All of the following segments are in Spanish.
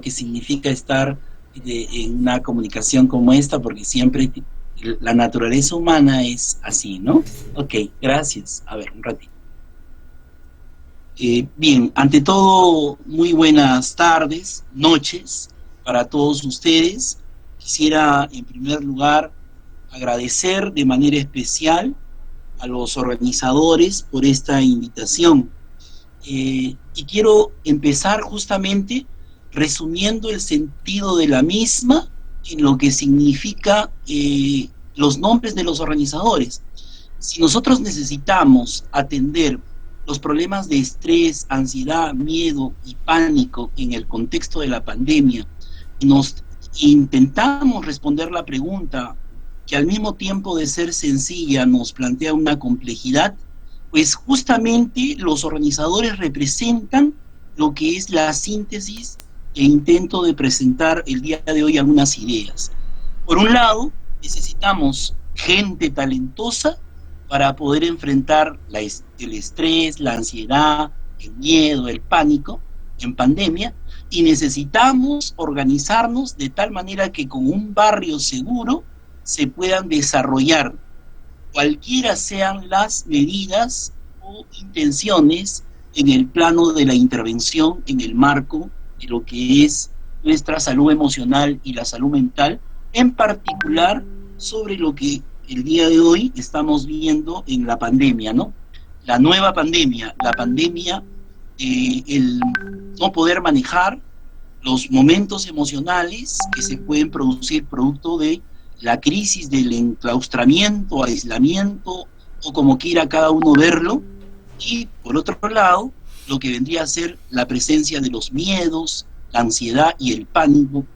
que significa estar en una comunicación como esta, porque siempre la naturaleza humana es así, ¿no? Ok, gracias. A ver, un ratito. Bien, ante todo, muy buenas tardes, noches para todos ustedes. Quisiera, en primer lugar, agradecer de manera especial a los organizadores por esta invitación. Y quiero empezar justamente resumiendo el sentido de la misma en lo que significa los nombres de los organizadores. Si nosotros necesitamos atender los problemas de estrés, ansiedad, miedo y pánico en el contexto de la pandemia, y nos intentamos responder la pregunta que al mismo tiempo de ser sencilla nos plantea una complejidad, pues justamente los organizadores representan lo que es la síntesis e intento de presentar el día de hoy algunas ideas. Por un lado, necesitamos gente talentosa para poder enfrentar el estrés, la ansiedad, el miedo, el pánico en pandemia, y necesitamos organizarnos de tal manera que con un barrio seguro se puedan desarrollar cualquiera sean las medidas o intenciones en el plano de la intervención en el marco de lo que es nuestra salud emocional y la salud mental, en particular sobre lo que el día de hoy estamos viendo en la pandemia, ¿no? La nueva pandemia, la pandemia, el no poder manejar los momentos emocionales que se pueden producir producto de la crisis del enclaustramiento, aislamiento, o como quiera cada uno verlo, y por otro lado, lo que vendría a ser la presencia de los miedos, la ansiedad y el pánico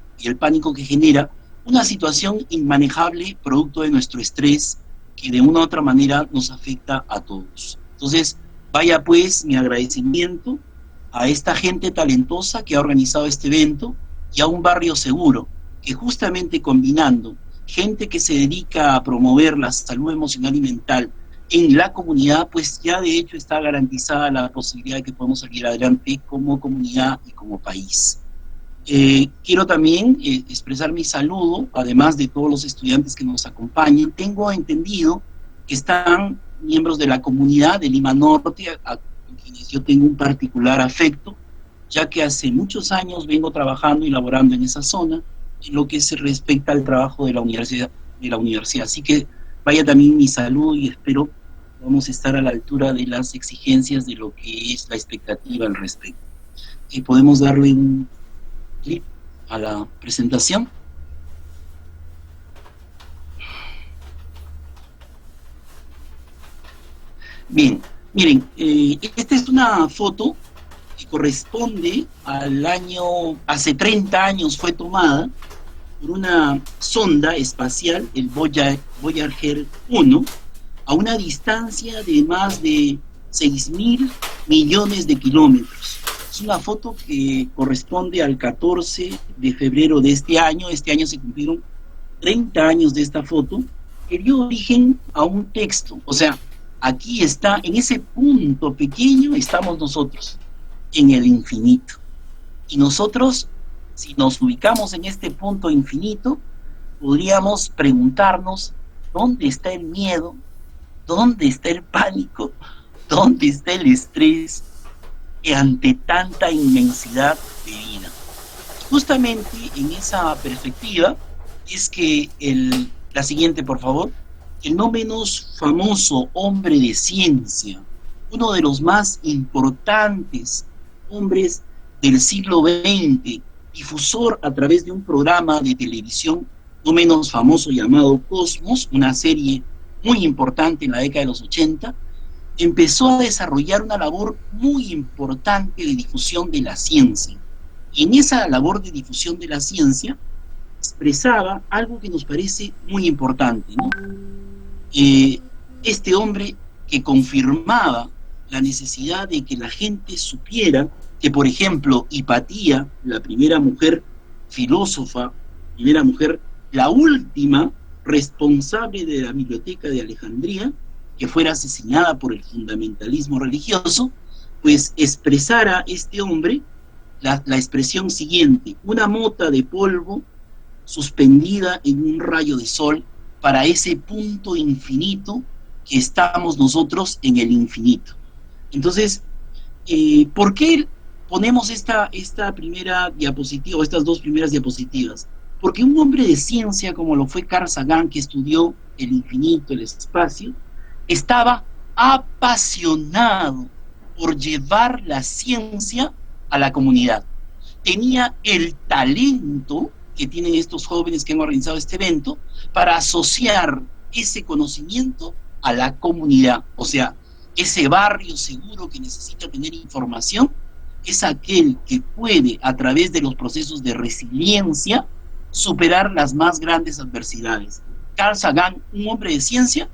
que genera una situación inmanejable producto de nuestro estrés que de una u otra manera nos afecta a todos. Entonces, vaya pues mi agradecimiento a esta gente talentosa que ha organizado este evento y a un barrio seguro, que justamente combinando gente que se dedica a promover la salud emocional y mental en la comunidad, pues ya de hecho está garantizada la posibilidad de que podamos salir adelante como comunidad y como país. Quiero también expresar mi saludo, además de todos los estudiantes que nos acompañan. Tengo entendido que están miembros de la comunidad de Lima Norte, a quienes yo tengo un particular afecto, ya que hace muchos años vengo trabajando y laborando en esa zona, en lo que se respecta al trabajo de la universidad. Así que vaya también mi salud y espero vamos a estar a la altura de las exigencias de lo que es la expectativa al respecto. Podemos darle un clic a la presentación. Bien, miren, esta es una foto que corresponde al año, hace 30 años fue tomada por una sonda espacial, el Voyager 1, a una distancia de más de 6.000 millones de kilómetros. Es una foto que corresponde al 14 de febrero de este año. Este año se cumplieron 30 años de esta foto, que dio origen a un texto. O sea, aquí está, en ese punto pequeño estamos nosotros, en el infinito. Y nosotros, si nos ubicamos en este punto infinito, podríamos preguntarnos dónde está el miedo, dónde está el pánico, dónde está el estrés ante tanta inmensidad de vida. Justamente en esa perspectiva es que la siguiente, por favor, el no menos famoso hombre de ciencia, uno de los más importantes hombres del siglo XX, difusor a través de un programa de televisión no menos famoso llamado Cosmos, una serie muy importante en la década de los 80, empezó a desarrollar una labor muy importante de difusión de la ciencia. Y en esa labor de difusión de la ciencia expresaba algo que nos parece muy importante, ¿no? Este hombre que confirmaba la necesidad de que la gente supiera que, por ejemplo, Hipatía, la primera mujer filósofa, primera mujer, la última responsable de la Biblioteca de Alejandría, que fuera asesinada por el fundamentalismo religioso, pues expresara este hombre la expresión siguiente: una mota de polvo suspendida en un rayo de sol para ese punto infinito que estamos nosotros en el infinito. Entonces, ¿por qué ponemos esta primera diapositiva, o estas dos primeras diapositivas? Porque un hombre de ciencia como lo fue Carl Sagan, que estudió el infinito, el espacio, estaba apasionado por llevar la ciencia a la comunidad. Tenía el talento que tienen estos jóvenes que han organizado este evento para asociar ese conocimiento a la comunidad. O sea, ese barrio seguro que necesita tener información es aquel que puede, a través de los procesos de resiliencia, superar las más grandes adversidades. Carl Sagan, un hombre de ciencia,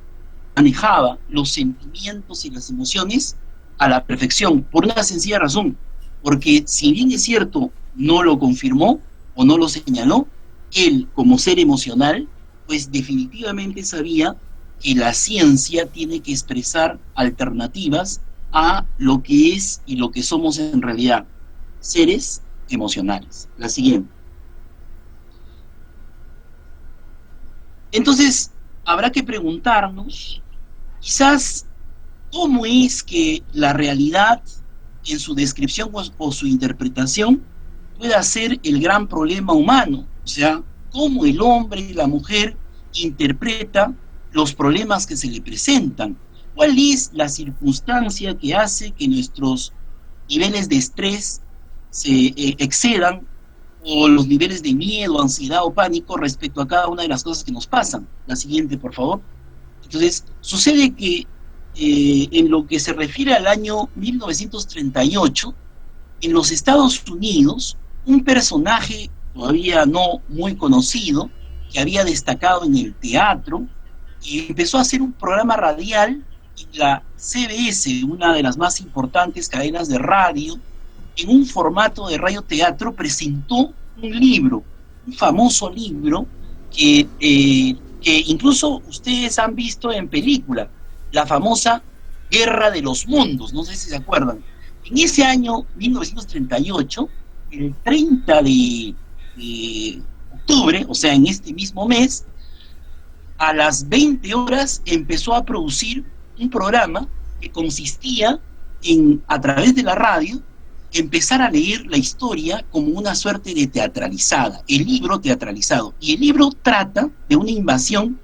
manejaba los sentimientos y las emociones a la perfección, por una sencilla razón: porque si bien es cierto, no lo confirmó o no lo señaló, él como ser emocional, pues definitivamente sabía que la ciencia tiene que expresar alternativas a lo que es y lo que somos en realidad, seres emocionales. La siguiente. Entonces, habrá que preguntarnos, quizás, ¿cómo es que la realidad, en su descripción o su interpretación, pueda ser el gran problema humano? O sea, ¿cómo el hombre y la mujer interpreta los problemas que se le presentan? ¿Cuál es la circunstancia que hace que nuestros niveles de estrés se excedan, o los niveles de miedo, ansiedad o pánico respecto a cada una de las cosas que nos pasan? La siguiente, por favor. Entonces, sucede que en lo que se refiere al año 1938, en los Estados Unidos, un personaje todavía no muy conocido, que había destacado en el teatro, y empezó a hacer un programa radial en la CBS, una de las más importantes cadenas de radio. En un formato de radioteatro presentó un libro, un famoso libro que incluso ustedes han visto en película, la famosa Guerra de los Mundos, no sé si se acuerdan. En ese año 1938, el 30 de octubre, o sea, en este mismo mes, a las 20 horas empezó a producir un programa que consistía en, a través de la radio, empezar a leer la historia como una suerte de teatralizada, el libro teatralizado. Y el libro trata de una invasión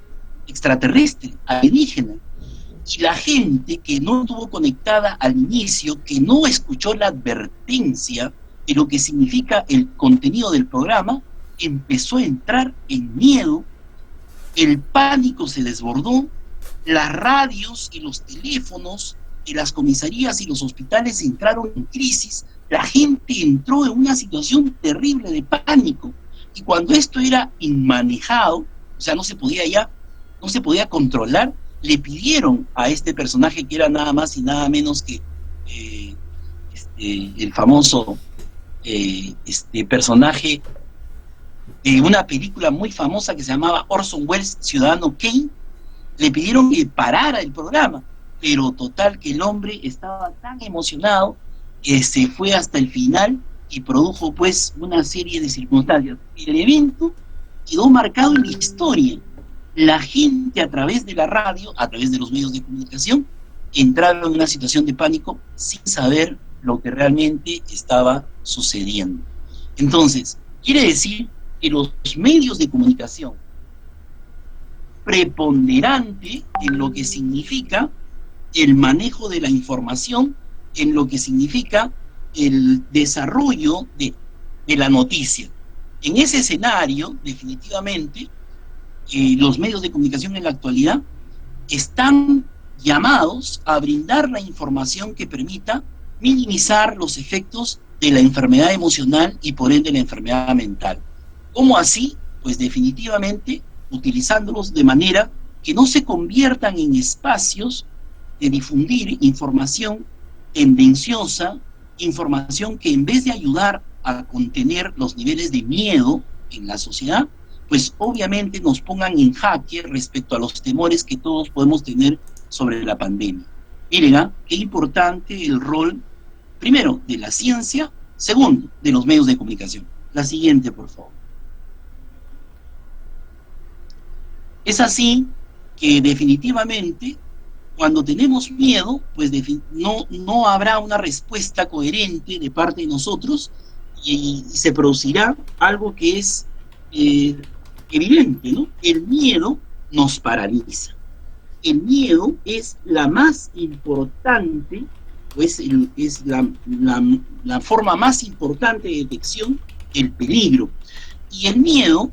extraterrestre, alienígena. Y la gente que no estuvo conectada al inicio, que no escuchó la advertencia de lo que significa el contenido del programa, empezó a entrar en miedo, el pánico se desbordó, las radios y los teléfonos de las comisarías y los hospitales entraron en crisis, la gente entró en una situación terrible de pánico, y cuando esto era inmanejado, o sea, no se podía controlar, le pidieron a este personaje, que era nada más y nada menos que el famoso personaje de una película muy famosa que se llamaba Orson Welles, Ciudadano Kane, le pidieron que parara el programa, pero total que el hombre estaba tan emocionado que se fue hasta el final y produjo pues una serie de circunstancias. El evento quedó marcado en la historia. La gente, a través de la radio, a través de los medios de comunicación, entraron en una situación de pánico sin saber lo que realmente estaba sucediendo. Entonces, quiere decir que los medios de comunicación, preponderante en lo que significa el manejo de la información, en lo que significa el desarrollo de la noticia. En ese escenario, definitivamente, los medios de comunicación en la actualidad están llamados a brindar la información que permita minimizar los efectos de la enfermedad emocional y por ende la enfermedad mental. ¿Cómo así? Pues definitivamente utilizándolos de manera que no se conviertan en espacios de difundir información tendenciosa, información que en vez de ayudar a contener los niveles de miedo en la sociedad, pues obviamente nos pongan en jaque respecto a los temores que todos podemos tener sobre la pandemia. Miren, qué importante el rol, primero, de la ciencia Segundo, de los medios de comunicación. La siguiente, por favor. Es así que definitivamente cuando tenemos miedo, pues no habrá una respuesta coherente de parte de nosotros y se producirá algo que es eh, evidente, ¿no? El miedo nos paraliza. El miedo es la más importante, pues es la forma más importante de detección del peligro. Y el miedo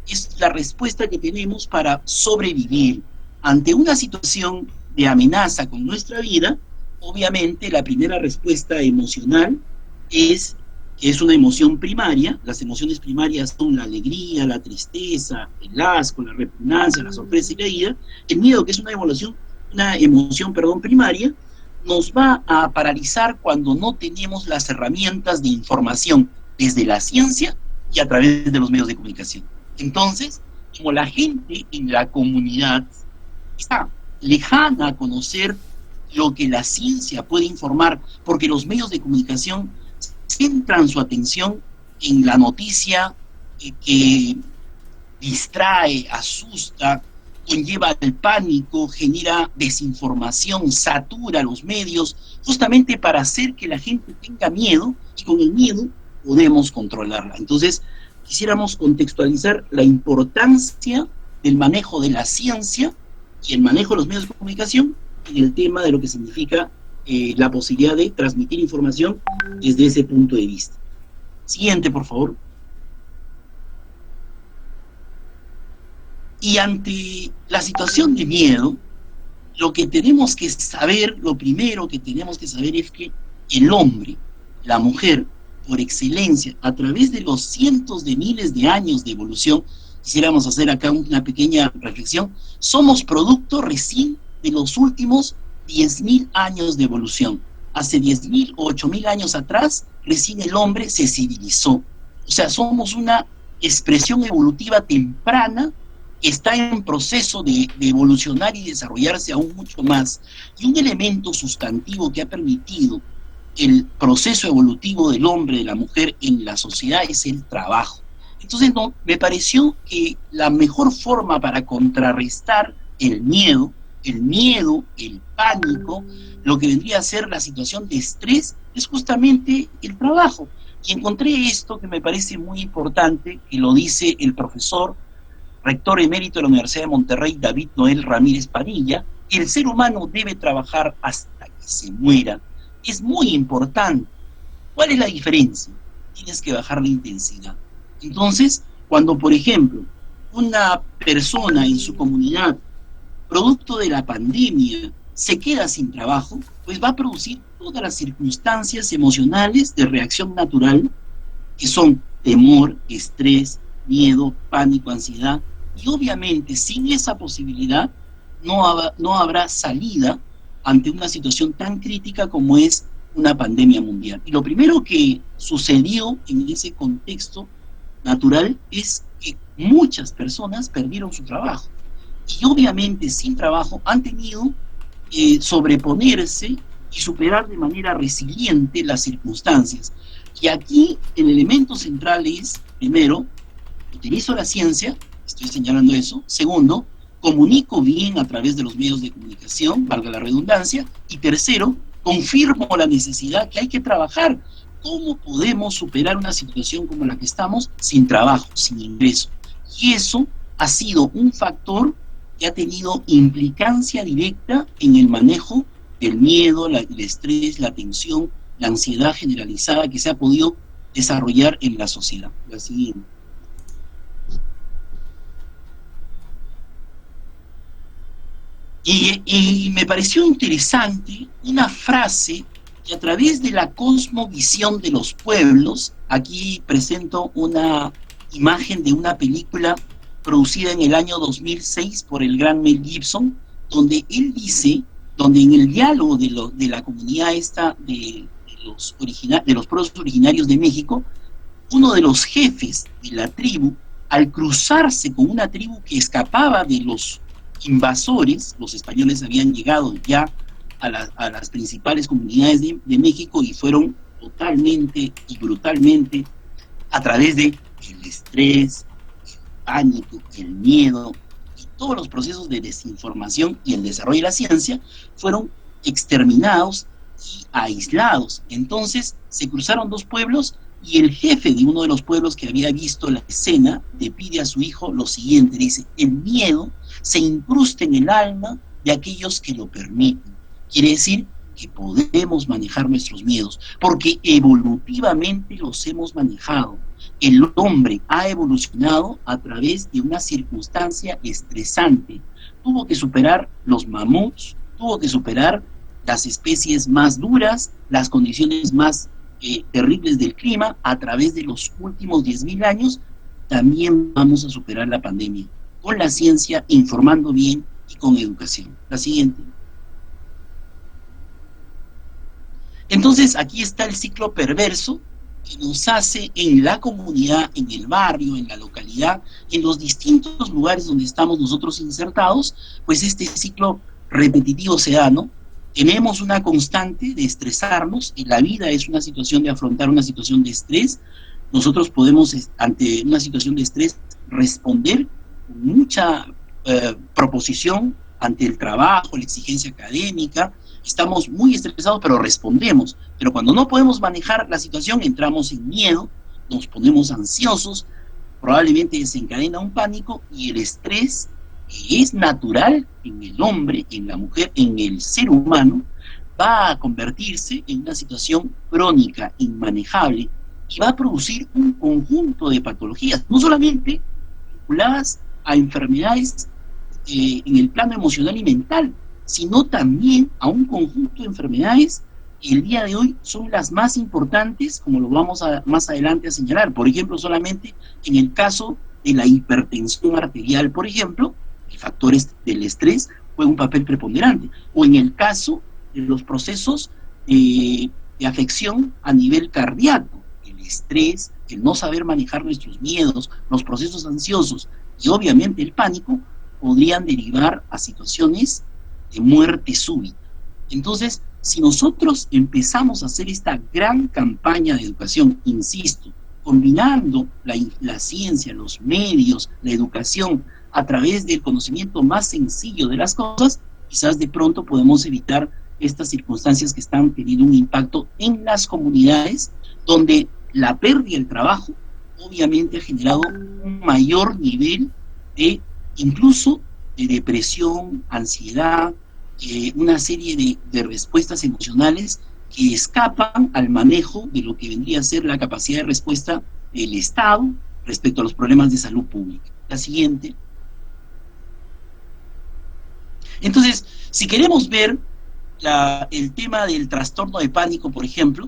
es la respuesta que tenemos para sobrevivir ante una situación de amenaza con nuestra vida. Obviamente la primera respuesta emocional es una emoción primaria. Las emociones primarias son la alegría, la tristeza, el asco, la repugnancia, la sorpresa y la ira. El miedo, que es una emoción primaria, nos va a paralizar cuando no tenemos las herramientas de información desde la ciencia y a través de los medios de comunicación. Entonces, como la gente en la comunidad está lejana a conocer lo que la ciencia puede informar, porque los medios de comunicación centran su atención en la noticia que distrae, asusta, conlleva el pánico, genera desinformación, satura los medios, justamente para hacer que la gente tenga miedo, y con el miedo podemos controlarla. Entonces, quisiéramos contextualizar la importancia del manejo de la ciencia y el manejo de los medios de comunicación en el tema de lo que significa la posibilidad de transmitir información desde ese punto de vista. Siguiente, por favor. Y ante la situación de miedo, lo que tenemos que saber, lo primero que tenemos que saber es que el hombre, la mujer, por excelencia, a través de los cientos de miles de años de evolución, quisiéramos hacer acá una pequeña reflexión, somos producto recién de los últimos 10.000 años de evolución. Hace 10.000 o 8.000 años atrás, recién el hombre se civilizó. O sea, somos una expresión evolutiva temprana que está en proceso de evolucionar y desarrollarse aún mucho más. Y un elemento sustantivo que ha permitido el proceso evolutivo del hombre, de la mujer en la sociedad es el trabajo. Entonces, me pareció que la mejor forma para contrarrestar el miedo, el pánico, lo que vendría a ser la situación de estrés, es justamente el trabajo. Y encontré esto que me parece muy importante, que lo dice el profesor, rector emérito de la Universidad de Monterrey, David Noel Ramírez Padilla: el ser humano debe trabajar hasta que se muera. Es muy importante. ¿Cuál es la diferencia? Tienes que bajar la intensidad. Entonces, cuando, por ejemplo, una persona en su comunidad, producto de la pandemia, se queda sin trabajo, pues va a producir todas las circunstancias emocionales de reacción natural, que son temor, estrés, miedo, pánico, ansiedad, y obviamente sin esa posibilidad no habrá salida ante una situación tan crítica como es una pandemia mundial. Y lo primero que sucedió en ese contexto natural es que muchas personas perdieron su trabajo. Y obviamente sin trabajo han tenido sobreponerse y superar de manera resiliente las circunstancias. Y aquí el elemento central es, primero, utilizo la ciencia, estoy señalando eso. Segundo, comunico bien a través de los medios de comunicación, valga la redundancia. Y tercero, confirmo la necesidad que hay que trabajar. ¿Cómo podemos superar una situación como la que estamos sin trabajo, sin ingreso? Y eso ha sido un factor que ha tenido implicancia directa en el manejo del miedo, el estrés, la tensión, la ansiedad generalizada que se ha podido desarrollar en la sociedad. La siguiente. Y me pareció interesante una frase que a través de la cosmovisión de los pueblos, aquí presento una imagen de una película producida en el año 2006 por el gran Mel Gibson, donde él dice, donde en el diálogo de la comunidad esta de los pueblos originarios de México, uno de los jefes de la tribu, al cruzarse con una tribu que escapaba de los invasores, los españoles habían llegado ya a las principales comunidades de México y fueron totalmente y brutalmente a través de el estrés, pánico, el miedo y todos los procesos de desinformación y el desarrollo de la ciencia fueron exterminados y aislados. Entonces se cruzaron dos pueblos y el jefe de uno de los pueblos que había visto la escena le pide a su hijo lo siguiente, dice, el miedo se incrusta en el alma de aquellos que lo permiten. Quiere decir que podemos manejar nuestros miedos, porque evolutivamente los hemos manejado. El hombre ha evolucionado a través de una circunstancia estresante. Tuvo que superar los mamuts, tuvo que superar las especies más duras, las condiciones más terribles del clima. A través de los últimos 10.000 años también vamos a superar la pandemia, con la ciencia, informando bien y con educación. La siguiente. Entonces aquí está el ciclo perverso que nos hace en la comunidad, en el barrio, en la localidad, en los distintos lugares donde estamos nosotros insertados, pues este ciclo repetitivo se da, ¿no? Tenemos una constante de estresarnos, y la vida es una situación de afrontar una situación de estrés. Nosotros podemos, ante una situación de estrés, responder con mucha proposición ante el trabajo, la exigencia académica. Estamos muy estresados, pero respondemos. Pero cuando no podemos manejar la situación, entramos en miedo, nos ponemos ansiosos, probablemente desencadena un pánico, y el estrés, que es natural en el hombre, en la mujer, en el ser humano, va a convertirse en una situación crónica, inmanejable, y va a producir un conjunto de patologías, no solamente vinculadas a enfermedades en el plano emocional y mental, sino también a un conjunto de enfermedades que el día de hoy son las más importantes, como lo vamos a más adelante a señalar. Por ejemplo, solamente en el caso de la hipertensión arterial, por ejemplo, el factor del estrés juega un papel preponderante, o en el caso de los procesos de afección a nivel cardíaco, el estrés, el no saber manejar nuestros miedos, los procesos ansiosos y obviamente el pánico podrían derivar a situaciones de muerte súbita. Entonces, si nosotros empezamos a hacer esta gran campaña de educación, insisto, combinando la ciencia, los medios, la educación, a través del conocimiento más sencillo de las cosas, quizás de pronto podemos evitar estas circunstancias que están teniendo un impacto en las comunidades, donde la pérdida del trabajo obviamente ha generado un mayor nivel de, incluso, de depresión, ansiedad, una serie de respuestas emocionales que escapan al manejo de lo que vendría a ser la capacidad de respuesta del Estado respecto a los problemas de salud pública. La siguiente. Entonces, si queremos ver el tema del trastorno de pánico, por ejemplo,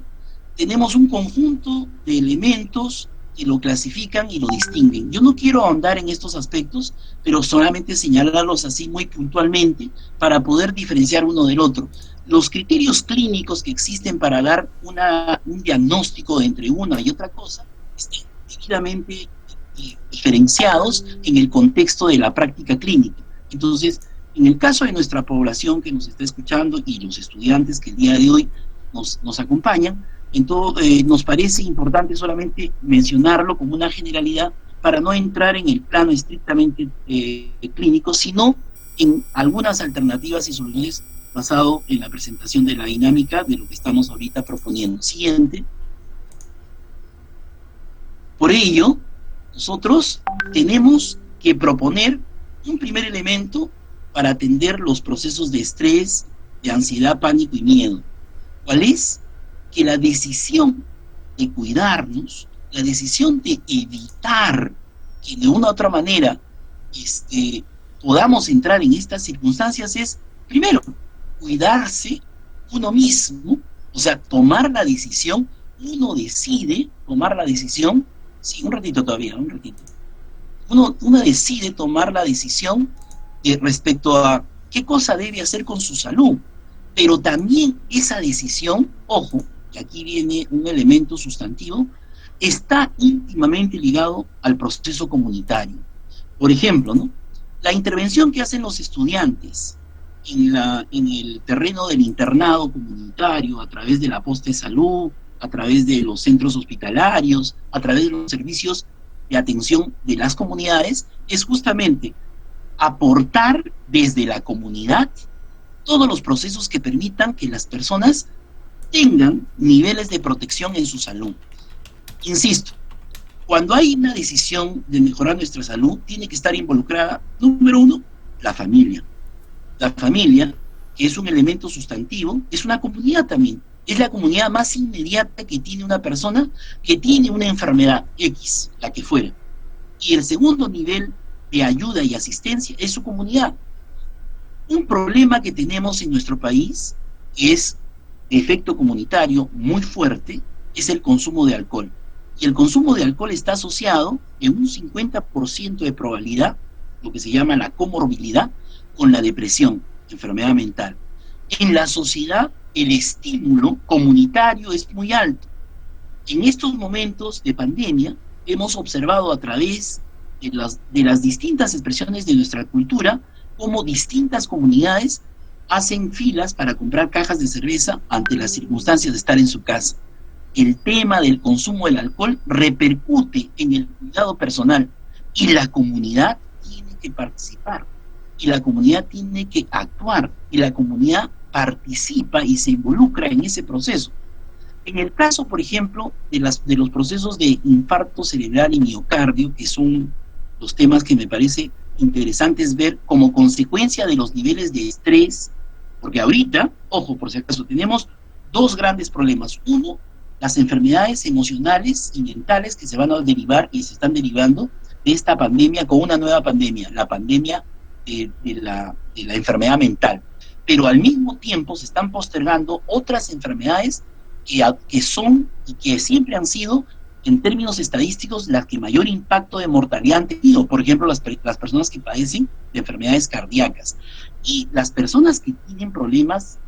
tenemos un conjunto de elementos que lo clasifican y lo distinguen. Yo no quiero ahondar en estos aspectos, pero solamente señalarlos así muy puntualmente para poder diferenciar uno del otro. Los criterios clínicos que existen para dar un diagnóstico entre una y otra cosa están debidamente diferenciados en el contexto de la práctica clínica. Entonces, en el caso de nuestra población que nos está escuchando y los estudiantes que el día de hoy nos acompañan, nos parece importante solamente mencionarlo como una generalidad para no entrar en el plano estrictamente clínico, sino en algunas alternativas y soluciones basado en la presentación de la dinámica de lo que estamos ahorita proponiendo. Siguiente. Por ello, nosotros tenemos que proponer un primer elemento para atender los procesos de estrés, de ansiedad, pánico y miedo. ¿Cuál es? Que la decisión de cuidarnos, la decisión de evitar que de una u otra manera podamos entrar en estas circunstancias es, primero, cuidarse uno mismo, o sea, tomar la decisión, uno decide tomar la decisión, sí, un ratito todavía, un ratito. Uno decide tomar la decisión respecto a qué cosa debe hacer con su salud, pero también esa decisión, ojo, y aquí viene un elemento sustantivo, está íntimamente ligado al proceso comunitario. Por ejemplo, ¿no? La intervención que hacen los estudiantes en el terreno del internado comunitario, a través de la posta de salud, a través de los centros hospitalarios, a través de los servicios de atención de las comunidades, es justamente aportar desde la comunidad todos los procesos que permitan que las personas tengan niveles de protección en su salud. Insisto, cuando hay una decisión de mejorar nuestra salud, tiene que estar involucrada, número uno, la familia. La familia, que es un elemento sustantivo, es una comunidad también. Es la comunidad más inmediata que tiene una persona que tiene una enfermedad X, la que fuera. Y el segundo nivel de ayuda y asistencia es su comunidad. Un problema que tenemos en nuestro país es de efecto comunitario muy fuerte, es el consumo de alcohol. Y el consumo de alcohol está asociado en un 50% de probabilidad, lo que se llama la comorbilidad, con la depresión, enfermedad mental. En la sociedad, el estímulo comunitario es muy alto. En estos momentos de pandemia, hemos observado a través de las distintas expresiones de nuestra cultura, cómo distintas comunidades hacen filas para comprar cajas de cerveza ante las circunstancias de estar en su casa. El tema del consumo del alcohol repercute en el cuidado personal y la comunidad tiene que participar y la comunidad tiene que actuar y la comunidad participa y se involucra en ese proceso. En el caso, por ejemplo, de los procesos de infarto cerebral y miocardio, que son los temas que me parece interesantes ver como consecuencia de los niveles de estrés, porque ahorita, ojo, por si acaso, tenemos dos grandes problemas. Uno, las enfermedades emocionales y mentales que se van a derivar y se están derivando de esta pandemia con una nueva pandemia, la pandemia de la enfermedad mental. Pero al mismo tiempo se están postergando otras enfermedades que son y que siempre han sido, en términos estadísticos, las que mayor impacto de mortalidad han tenido. Por ejemplo, las personas que padecen de enfermedades cardíacas. Y las personas que tienen problemas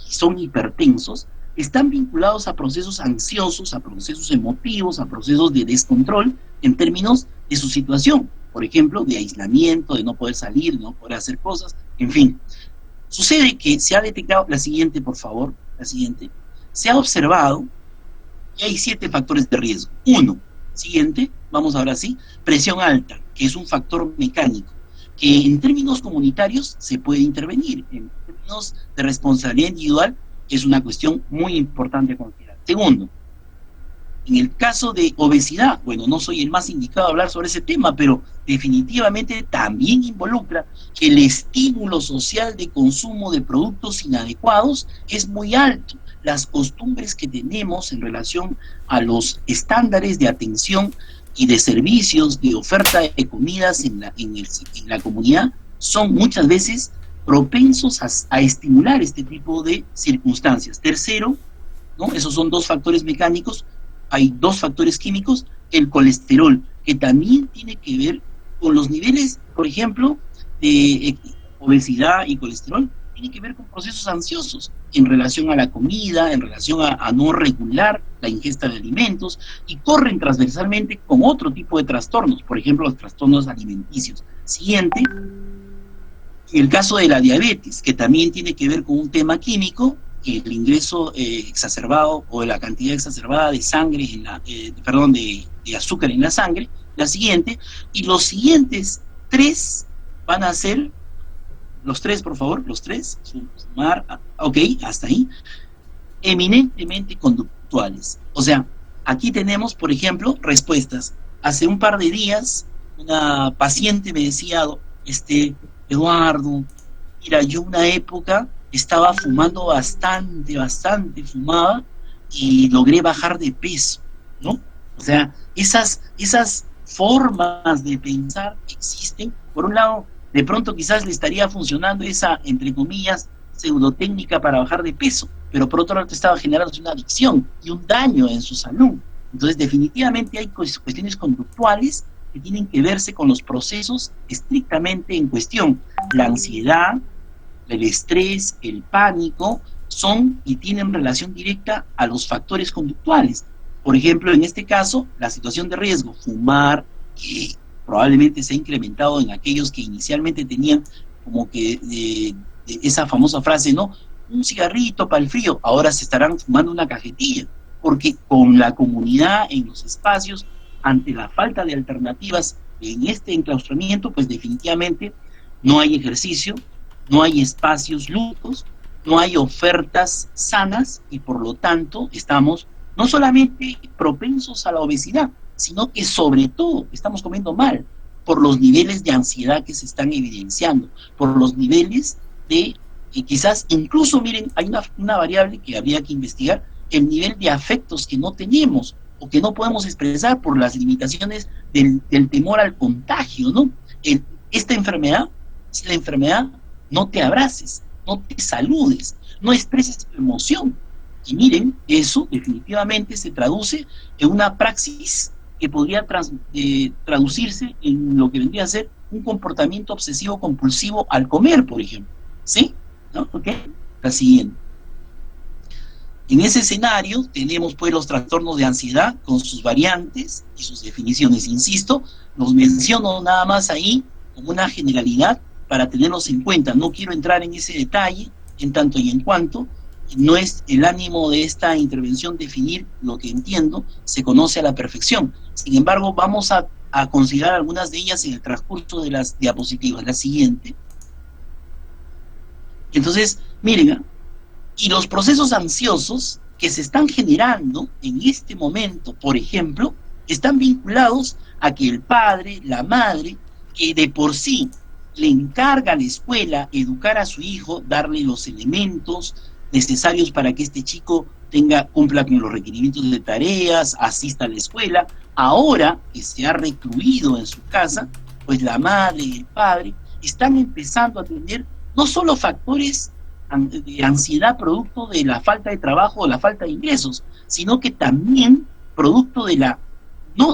y son hipertensos, están vinculados a procesos ansiosos, a procesos emotivos, a procesos de descontrol en términos de su situación. Por ejemplo, de aislamiento, de no poder salir, de no poder hacer cosas, en fin. Sucede que se ha detectado, la siguiente, por favor, la siguiente, se ha observado que hay 7 factores de riesgo. Uno, siguiente, vamos ahora sí, presión alta, que es un factor mecánico, que en términos comunitarios se puede intervenir, en términos de responsabilidad individual es una cuestión muy importante a considerar. Segundo, en el caso de obesidad, bueno, no soy el más indicado a hablar sobre ese tema, pero definitivamente también involucra que el estímulo social de consumo de productos inadecuados es muy alto. Las costumbres que tenemos en relación a los estándares de atención y de servicios, de oferta de comidas en la comunidad, son muchas veces propensos a estimular este tipo de circunstancias. Tercero, ¿no? Esos son 2 factores mecánicos. Hay 2 factores químicos, el colesterol, que también tiene que ver con los niveles, por ejemplo, de obesidad y colesterol, tiene que ver con procesos ansiosos en relación a la comida, en relación a no regular la ingesta de alimentos, y corren transversalmente con otro tipo de trastornos, por ejemplo, los trastornos alimenticios. Siguiente, el caso de la diabetes, que también tiene que ver con un tema químico, el ingreso exacerbado o la cantidad exacerbada de sangre, de azúcar en la sangre, la siguiente, y los siguientes 3 van a ser, los 3 por favor, los 3, sumar, ok, hasta ahí, eminentemente conductuales. O sea, aquí tenemos, por ejemplo, respuestas. Hace un par de días, una paciente me decía, Eduardo, mira, yo una época estaba fumando bastante, fumaba y logré bajar de peso, ¿no? O sea, esas formas de pensar existen. Por un lado, de pronto quizás le estaría funcionando esa, entre comillas, pseudotécnica para bajar de peso, pero por otro lado estaba generando una adicción y un daño en su salud. Entonces, definitivamente hay cuestiones conductuales que tienen que verse con los procesos estrictamente en cuestión. La ansiedad, el estrés, el pánico, son y tienen relación directa a los factores conductuales. Por ejemplo, en este caso, la situación de riesgo, fumar, que probablemente se ha incrementado en aquellos que inicialmente tenían como que esa famosa frase, ¿no? Un cigarrito para el frío, ahora se estarán fumando una cajetilla. porque con la comunidad en los espacios, ante la falta de alternativas en este enclaustramiento, pues definitivamente no hay ejercicio, no hay espacios lúdicos, no hay ofertas sanas y por lo tanto estamos no solamente propensos a la obesidad, sino que sobre todo estamos comiendo mal por los niveles de ansiedad que se están evidenciando, por los niveles de, quizás incluso, miren, hay una variable que habría que investigar, el nivel de afectos que no tenemos o que no podemos expresar por las limitaciones del temor al contagio, ¿no? Esta enfermedad es la enfermedad, no te abraces, no te saludes, no expreses tu emoción. Y miren, eso definitivamente se traduce en una praxis que podría traducirse en lo que vendría a ser un comportamiento obsesivo compulsivo al comer, por ejemplo. ¿Sí? ¿No? ¿Ok? La siguiente. En ese escenario tenemos pues los trastornos de ansiedad con sus variantes y sus definiciones. Insisto, los menciono nada más ahí como una generalidad para tenerlos en cuenta. No quiero entrar en ese detalle en tanto y en cuanto no es el ánimo de esta intervención definir lo que entiendo, se conoce a la perfección. Sin embargo, vamos a considerar algunas de ellas en el transcurso de las diapositivas. La siguiente. Entonces, miren, y los procesos ansiosos que se están generando en este momento, por ejemplo, están vinculados a que el padre, la madre, que de por sí le encarga a la escuela educar a su hijo, darle los elementos necesarios para que este chico cumpla con los requerimientos de tareas, asista a la escuela, ahora que se ha recluido en su casa, pues la madre y el padre están empezando a tener no solo factores de ansiedad producto de la falta de trabajo o la falta de ingresos, sino que también producto de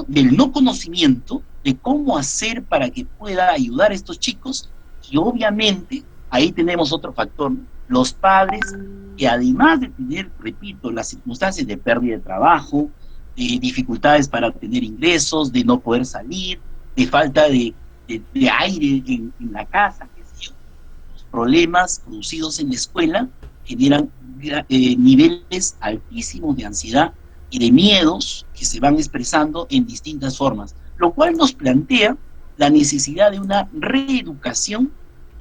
del no conocimiento de cómo hacer para que pueda ayudar a estos chicos. Y obviamente ahí tenemos otro factor, los padres que además de tener, repito, las circunstancias de pérdida de trabajo, de dificultades para obtener ingresos, de no poder salir, de falta de aire en la casa, problemas producidos en la escuela generan niveles altísimos de ansiedad y de miedos que se van expresando en distintas formas, lo cual nos plantea la necesidad de una reeducación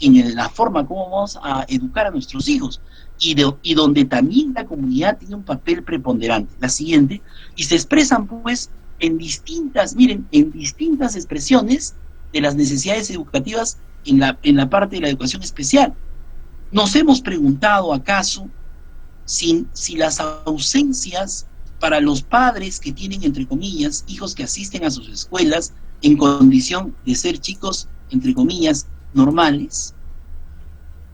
en la forma como vamos a educar a nuestros hijos y donde también la comunidad tiene un papel preponderante. La siguiente, y se expresan pues en distintas, miren, en distintas expresiones de las necesidades educativas en la parte de la educación especial. ¿Nos hemos preguntado acaso si las ausencias para los padres que tienen, entre comillas, hijos que asisten a sus escuelas en condición de ser chicos, entre comillas, normales?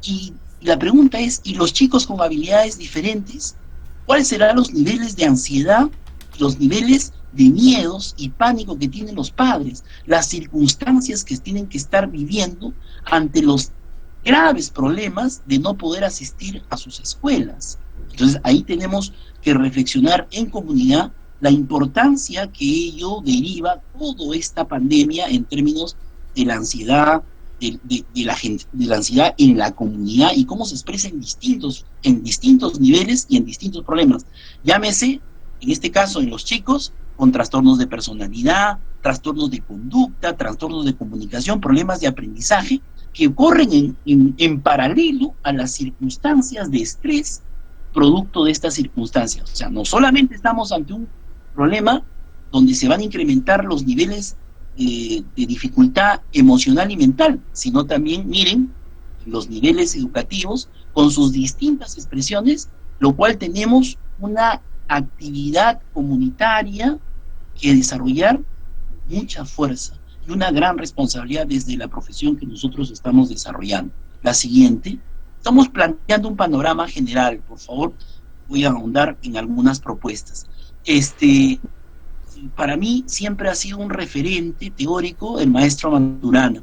Y la pregunta es, ¿y los chicos con habilidades diferentes? ¿Cuáles serán los niveles de ansiedad, los niveles de miedos y pánico que tienen los padres, las circunstancias que tienen que estar viviendo ante los graves problemas de no poder asistir a sus escuelas? Entonces ahí tenemos que reflexionar en comunidad la importancia que ello deriva toda esta pandemia en términos de la ansiedad, de la ansiedad en la comunidad y cómo se expresa en distintos niveles y en distintos problemas. Llámese, en este caso, en los chicos, con trastornos de personalidad, trastornos de conducta, trastornos de comunicación, problemas de aprendizaje, que ocurren en paralelo a las circunstancias de estrés producto de estas circunstancias. O sea, no solamente estamos ante un problema donde se van a incrementar los niveles de dificultad emocional y mental, sino también, miren, los niveles educativos con sus distintas expresiones, lo cual tenemos una actividad comunitaria que desarrollar con mucha fuerza y una gran responsabilidad desde la profesión que nosotros estamos desarrollando. La siguiente, estamos planteando un panorama general, por favor, voy a ahondar en algunas propuestas. Para mí siempre ha sido un referente teórico el maestro Maturana,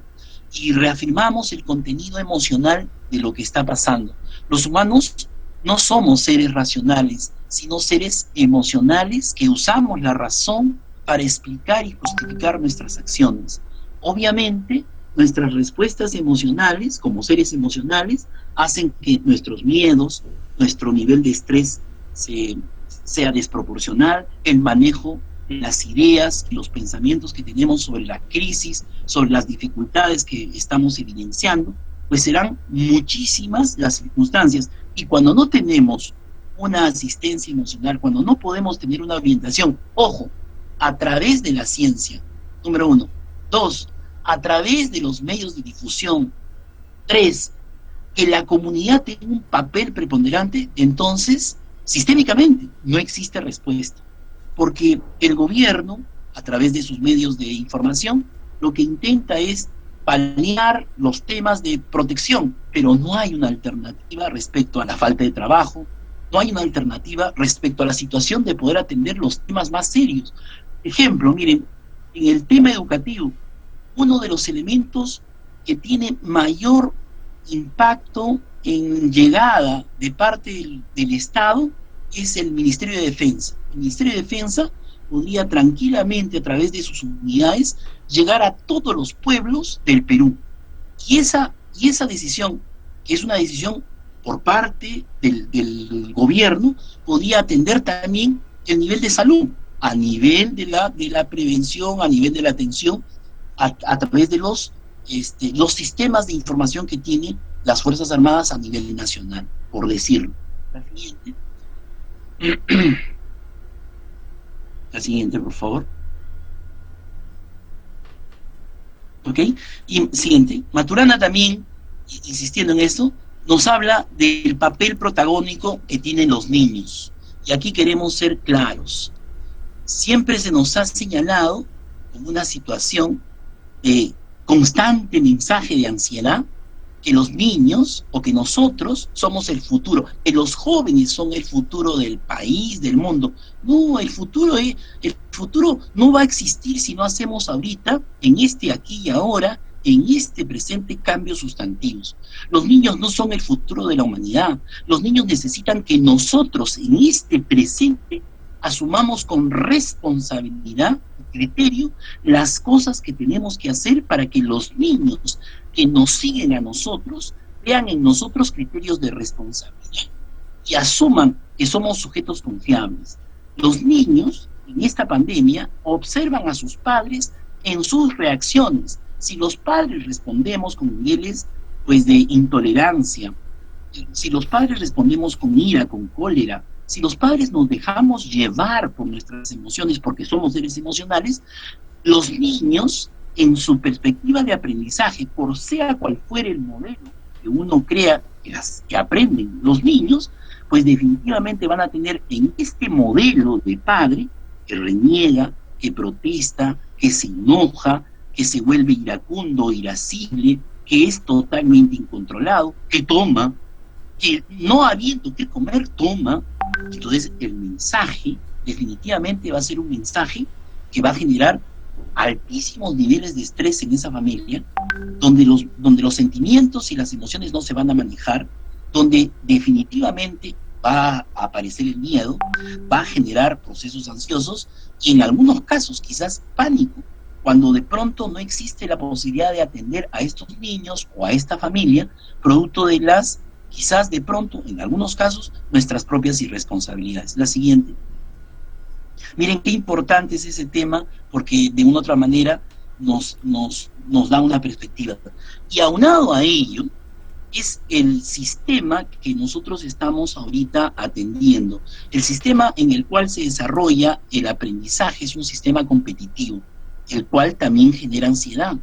y reafirmamos el contenido emocional de lo que está pasando. Los humanos no somos seres racionales, sino seres emocionales que usamos la razón para explicar y justificar nuestras acciones. Obviamente, nuestras respuestas emocionales, como seres emocionales, hacen que nuestros miedos, nuestro nivel de estrés se sea desproporcional, el manejo de las ideas, los pensamientos que tenemos sobre la crisis, sobre las dificultades que estamos evidenciando, pues serán muchísimas las circunstancias. Y cuando no tenemos una asistencia emocional, cuando no podemos tener una orientación, ojo, a través de la ciencia, número uno. Dos, a través de los medios de difusión. Tres, que la comunidad tenga un papel preponderante, entonces, sistémicamente, no existe respuesta. Porque el gobierno, a través de sus medios de información, lo que intenta es paliar los temas de protección, pero no hay una alternativa respecto a la falta de trabajo, no hay una alternativa respecto a la situación de poder atender los temas más serios. Ejemplo, miren, en el tema educativo, uno de los elementos que tiene mayor impacto en llegada de parte del Estado es el Ministerio de Defensa. El Ministerio de Defensa podría tranquilamente, a través de sus unidades, llegar a todos los pueblos del Perú. Y esa decisión, que es una decisión por parte del gobierno, podía atender también el nivel de salud, a nivel de la prevención, a nivel de la atención, a través de los sistemas de información que tienen las Fuerzas Armadas a nivel nacional, por decirlo. La siguiente. La siguiente, por favor. ¿Ok? Y siguiente. Maturana también, insistiendo en esto, nos habla del papel protagónico que tienen los niños. Y aquí queremos ser claros. Siempre se nos ha señalado como una situación de constante mensaje de ansiedad, que los niños o que nosotros somos el futuro, que los jóvenes son el futuro del país, del mundo. No, el futuro no va a existir si no hacemos ahorita, en este aquí y ahora, en este presente, cambios sustantivos. Los niños no son el futuro de la humanidad. Los niños necesitan que nosotros en este presente asumamos con responsabilidad y criterio las cosas que tenemos que hacer para que los niños que nos siguen a nosotros vean en nosotros criterios de responsabilidad y asuman que somos sujetos confiables. Los niños en esta pandemia observan a sus padres en sus reacciones. Si los padres respondemos con niveles pues de intolerancia, si los padres respondemos con ira, con cólera, si los padres nos dejamos llevar por nuestras emociones porque somos seres emocionales, los niños en su perspectiva de aprendizaje, por sea cual fuere el modelo que uno crea que aprenden los niños, pues definitivamente van a tener en este modelo de padre que reniega, que protesta, que se enoja, que se vuelve iracundo, irascible, que es totalmente incontrolado, que toma, que no habiendo que comer, toma. Entonces el mensaje definitivamente va a ser un mensaje que va a generar altísimos niveles de estrés en esa familia, donde los sentimientos y las emociones no se van a manejar, donde definitivamente va a aparecer el miedo, va a generar procesos ansiosos y en algunos casos quizás pánico, cuando de pronto no existe la posibilidad de atender a estos niños o a esta familia, producto de las, quizás de pronto, en algunos casos, nuestras propias irresponsabilidades. La siguiente. Miren qué importante es ese tema, porque de una u otra manera nos da una perspectiva. Y aunado a ello, es el sistema que nosotros estamos ahorita atendiendo. El sistema en el cual se desarrolla el aprendizaje es un sistema competitivo, el cual también genera ansiedad.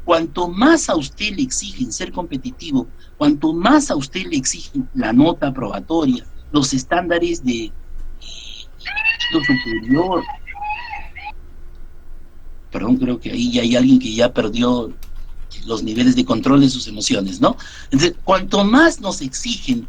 Cuanto más a usted le exigen ser competitivo, cuanto más a usted le exigen la nota aprobatoria, los estándares de lo superior. Perdón, creo que ahí ya hay alguien que ya perdió los niveles de control de sus emociones, ¿no? Entonces, cuanto más nos exigen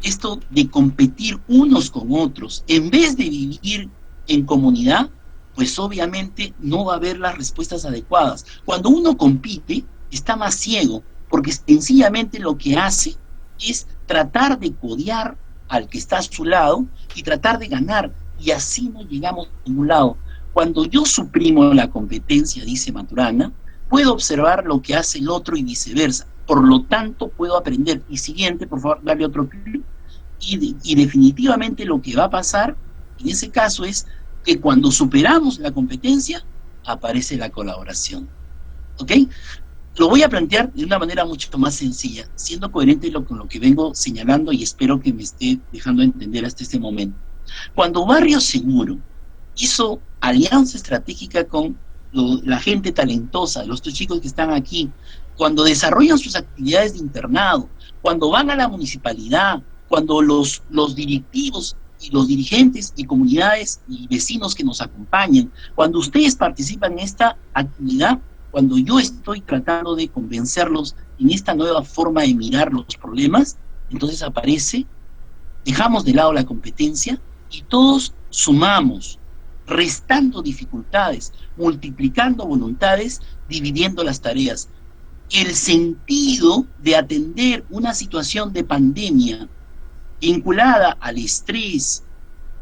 esto de competir unos con otros, en vez de vivir en comunidad, pues obviamente no va a haber las respuestas adecuadas. Cuando uno compite, está más ciego, porque sencillamente lo que hace es tratar de codear al que está a su lado y tratar de ganar, y así no llegamos a ningún lado. Cuando yo suprimo la competencia, dice Maturana, puedo observar lo que hace el otro y viceversa. Por lo tanto, puedo aprender. Y siguiente, por favor, dale otro clic. Y definitivamente lo que va a pasar En ese caso es que cuando superamos la competencia, aparece la colaboración. ¿Ok? Lo voy a plantear de una manera mucho más sencilla, siendo coherente con lo que vengo señalando y espero que me esté dejando entender hasta este momento. Cuando Barrio Seguro hizo alianza estratégica con la gente talentosa, los chicos que están aquí, cuando desarrollan sus actividades de internado, cuando van a la municipalidad, cuando los directivos y los dirigentes y comunidades y vecinos que nos acompañan, cuando ustedes participan en esta actividad, cuando yo estoy tratando de convencerlos en esta nueva forma de mirar los problemas, entonces aparece, dejamos de lado la competencia y todos sumamos, restando dificultades, multiplicando voluntades, dividiendo las tareas. El sentido de atender una situación de pandemia vinculada al estrés,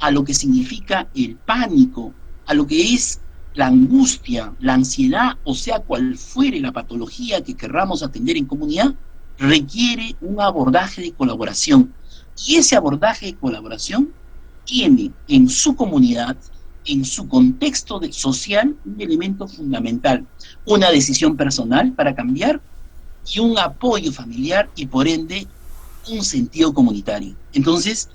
a lo que significa el pánico, a lo que es la angustia, la ansiedad, o sea, cual fuere la patología que querramos atender en comunidad, requiere un abordaje de colaboración. Y ese abordaje de colaboración tiene en su comunidad, en su contexto social, un elemento fundamental, una decisión personal para cambiar y un apoyo familiar y por ende un sentido comunitario. Entonces,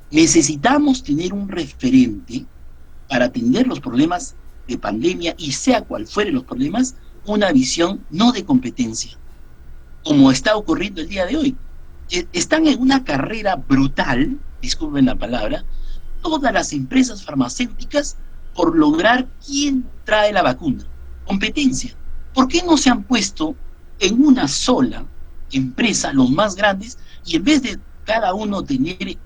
necesitamos tener un referente para atender los problemas de pandemia y sea cual fuere los problemas, una visión no de competencia, como está ocurriendo el día de hoy. Están en una carrera brutal, disculpen la palabra, todas las empresas farmacéuticas por lograr quién trae la vacuna. Competencia. ¿Por qué no se han puesto en una sola empresa, los más grandes, y en vez de cada uno tener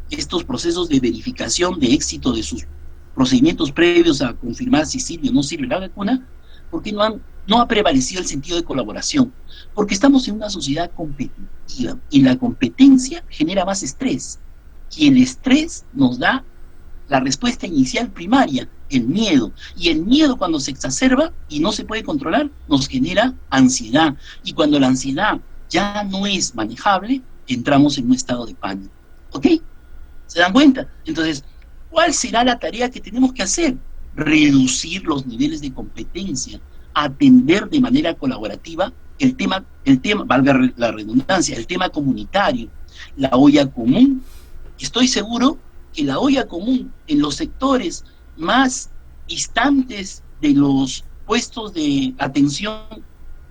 estos procesos de verificación de éxito de sus procedimientos previos a confirmar si sirve o no sirve la vacuna, ¿por qué no ha prevalecido el sentido de colaboración? Porque estamos en una sociedad competitiva y la competencia genera más estrés y el estrés nos da la respuesta inicial primaria, el miedo, y el miedo cuando se exacerba y no se puede controlar nos genera ansiedad, y cuando la ansiedad ya no es manejable entramos en un estado de pánico. ¿Ok? ¿Se dan cuenta? Entonces, ¿cuál será la tarea que tenemos que hacer? Reducir los niveles de competencia, atender de manera colaborativa el tema, valga la redundancia, el tema comunitario, la olla común. Estoy seguro que la olla común en los sectores más distantes de los puestos de atención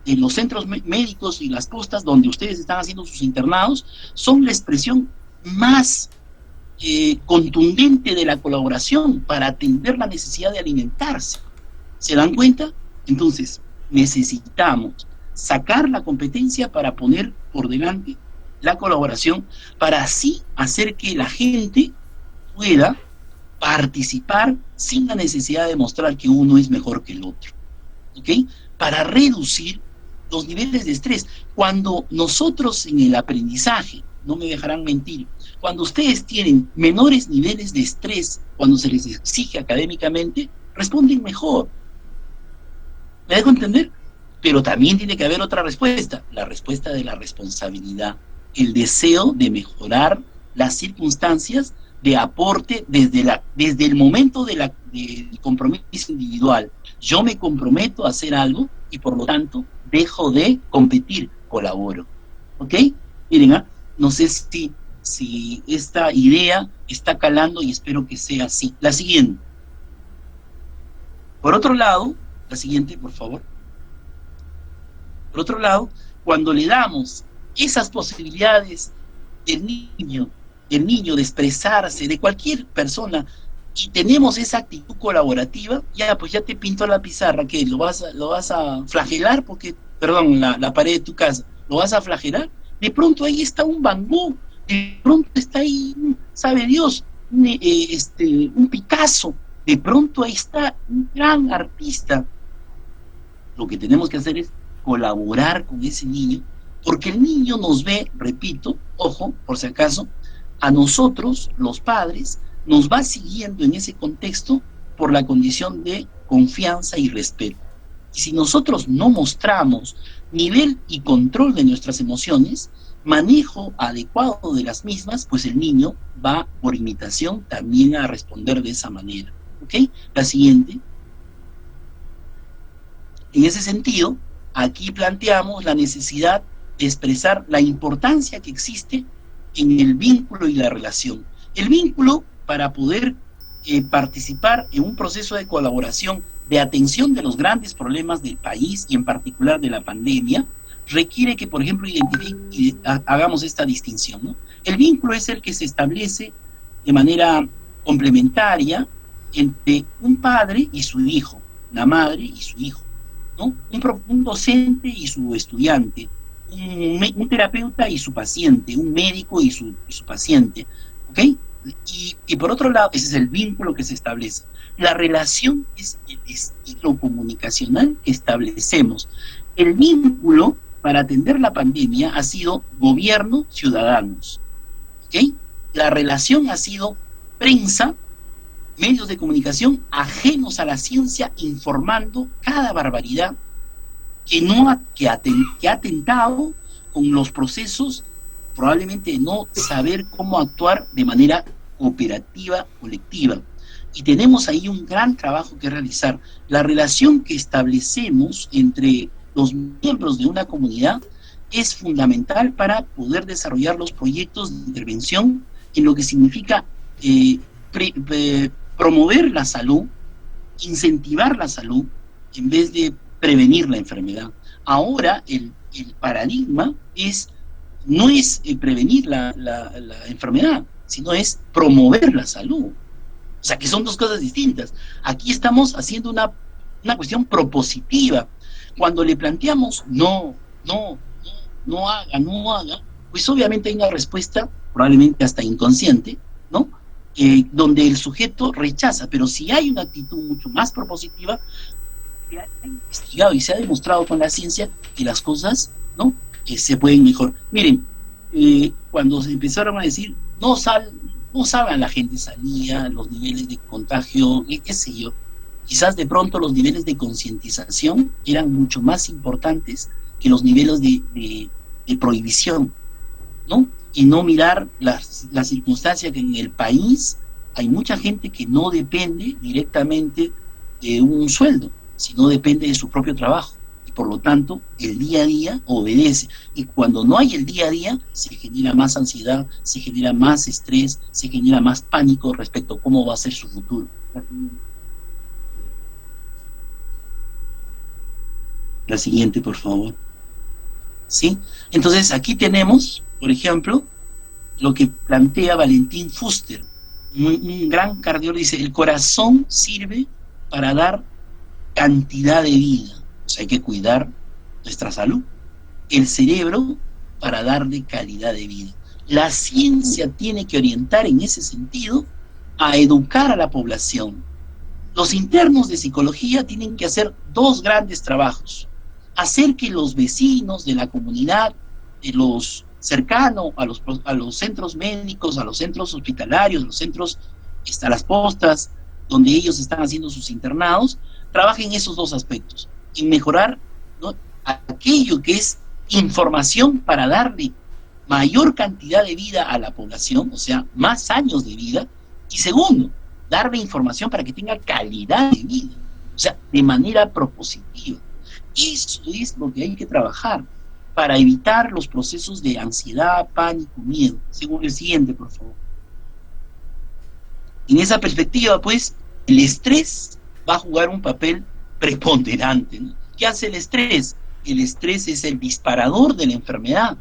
en los centros médicos y las postas donde ustedes están haciendo sus internados son la expresión más contundente de la colaboración para atender la necesidad de alimentarse. ¿Se dan cuenta? Entonces, necesitamos sacar la competencia para poner por delante la colaboración, para así hacer que la gente pueda participar sin la necesidad de mostrar que uno es mejor que el otro. ¿Ok? Para reducir los niveles de estrés. Cuando nosotros en el aprendizaje, no me dejarán mentir, cuando ustedes tienen menores niveles de estrés, cuando se les exige académicamente, responden mejor. ¿Me dejo entender? Pero también tiene que haber otra respuesta, la respuesta de la responsabilidad, el deseo de mejorar las circunstancias de aporte desde el momento del compromiso individual. Yo me comprometo a hacer algo y por lo tanto dejo de competir, colaboro. ¿Ok? Miren, no sé si esta idea está calando y espero que sea así. La siguiente. Por otro lado, la siguiente, por favor. Por otro lado, cuando le damos esas posibilidades del niño de expresarse, de cualquier persona, y tenemos esa actitud colaborativa, ya pues ya te pintó la pizarra, ¿qué? ¿Lo vas a flagelar? Porque, perdón, la pared de tu casa, ¿lo vas a flagelar? De pronto ahí está un Van Gogh, de pronto está ahí, sabe Dios, un Picasso, de pronto ahí está un gran artista. Lo que tenemos que hacer es colaborar con ese niño, porque el niño nos ve, repito, ojo, por si acaso, a nosotros, los padres, nos va siguiendo en ese contexto por la condición de confianza y respeto. Y si nosotros no mostramos nivel y control de nuestras emociones, manejo adecuado de las mismas, pues el niño va por imitación también a responder de esa manera. ¿Ok? La siguiente. En ese sentido, aquí planteamos la necesidad de expresar la importancia que existe en el vínculo y la relación. El vínculo para poder participar en un proceso de colaboración, de atención de los grandes problemas del país y en particular de la pandemia, requiere que, por ejemplo, hagamos esta distinción, ¿no? El vínculo es el que se establece de manera complementaria entre un padre y su hijo, la madre y su hijo, ¿no? Un docente y su estudiante, un terapeuta y su paciente, un médico y su paciente, ¿ok? Y por otro lado, ese es el vínculo que se establece. La relación es el estilo comunicacional que establecemos. El vínculo para atender la pandemia ha sido gobierno-ciudadanos, ¿ok? La relación ha sido prensa, medios de comunicación ajenos a la ciencia, informando cada barbaridad que ha atentado con los procesos, probablemente no saber cómo actuar de manera cooperativa, colectiva. Y tenemos ahí un gran trabajo que realizar. La relación que establecemos entre los miembros de una comunidad es fundamental para poder desarrollar los proyectos de intervención en lo que significa promover la salud, incentivar la salud, en vez de prevenir la enfermedad. Ahora el paradigma no es prevenir la enfermedad, sino es promover la salud. O sea, que son dos cosas distintas. Aquí estamos haciendo una cuestión propositiva. Cuando le planteamos no haga, pues obviamente hay una respuesta, probablemente hasta inconsciente, ¿no? Donde el sujeto rechaza, pero si hay una actitud mucho más propositiva, se ha investigado y se ha demostrado con la ciencia que las cosas, ¿no? Se pueden mejorar. Miren, cuando se empezaron a decir, no salgan, la gente salía, los niveles de contagio, qué sé yo, quizás de pronto los niveles de concientización eran mucho más importantes que los niveles de prohibición, ¿no? Y no mirar la circunstancia que en el país hay mucha gente que no depende directamente de un sueldo, sino depende de su propio trabajo. Y por lo tanto, el día a día obedece. Y cuando no hay el día a día, se genera más ansiedad, se genera más estrés, se genera más pánico respecto a cómo va a ser su futuro. La siguiente, por favor. ¿Sí? Entonces, aquí tenemos, por ejemplo, lo que plantea Valentín Fuster, un gran cardiólogo. Dice, el corazón sirve para dar cantidad de vida, o sea, hay que cuidar nuestra salud. El cerebro para darle calidad de vida. La ciencia tiene que orientar en ese sentido a educar a la población. Los internos de psicología tienen que hacer dos grandes trabajos: hacer que los vecinos de la comunidad, de los cercanos a los centros médicos, a los centros hospitalarios, a los centros, a las postas, donde ellos están haciendo sus internados, trabajen esos dos aspectos, en mejorar, ¿no?, aquello que es información para darle mayor cantidad de vida a la población, o sea, más años de vida, y segundo, darle información para que tenga calidad de vida, o sea, de manera propositiva. Eso es lo que hay que trabajar para evitar los procesos de ansiedad, pánico, miedo. Según el siguiente, por favor. En esa perspectiva, pues, el estrés va a jugar un papel preponderante, ¿no? ¿Qué hace el estrés? El estrés es el disparador de la enfermedad,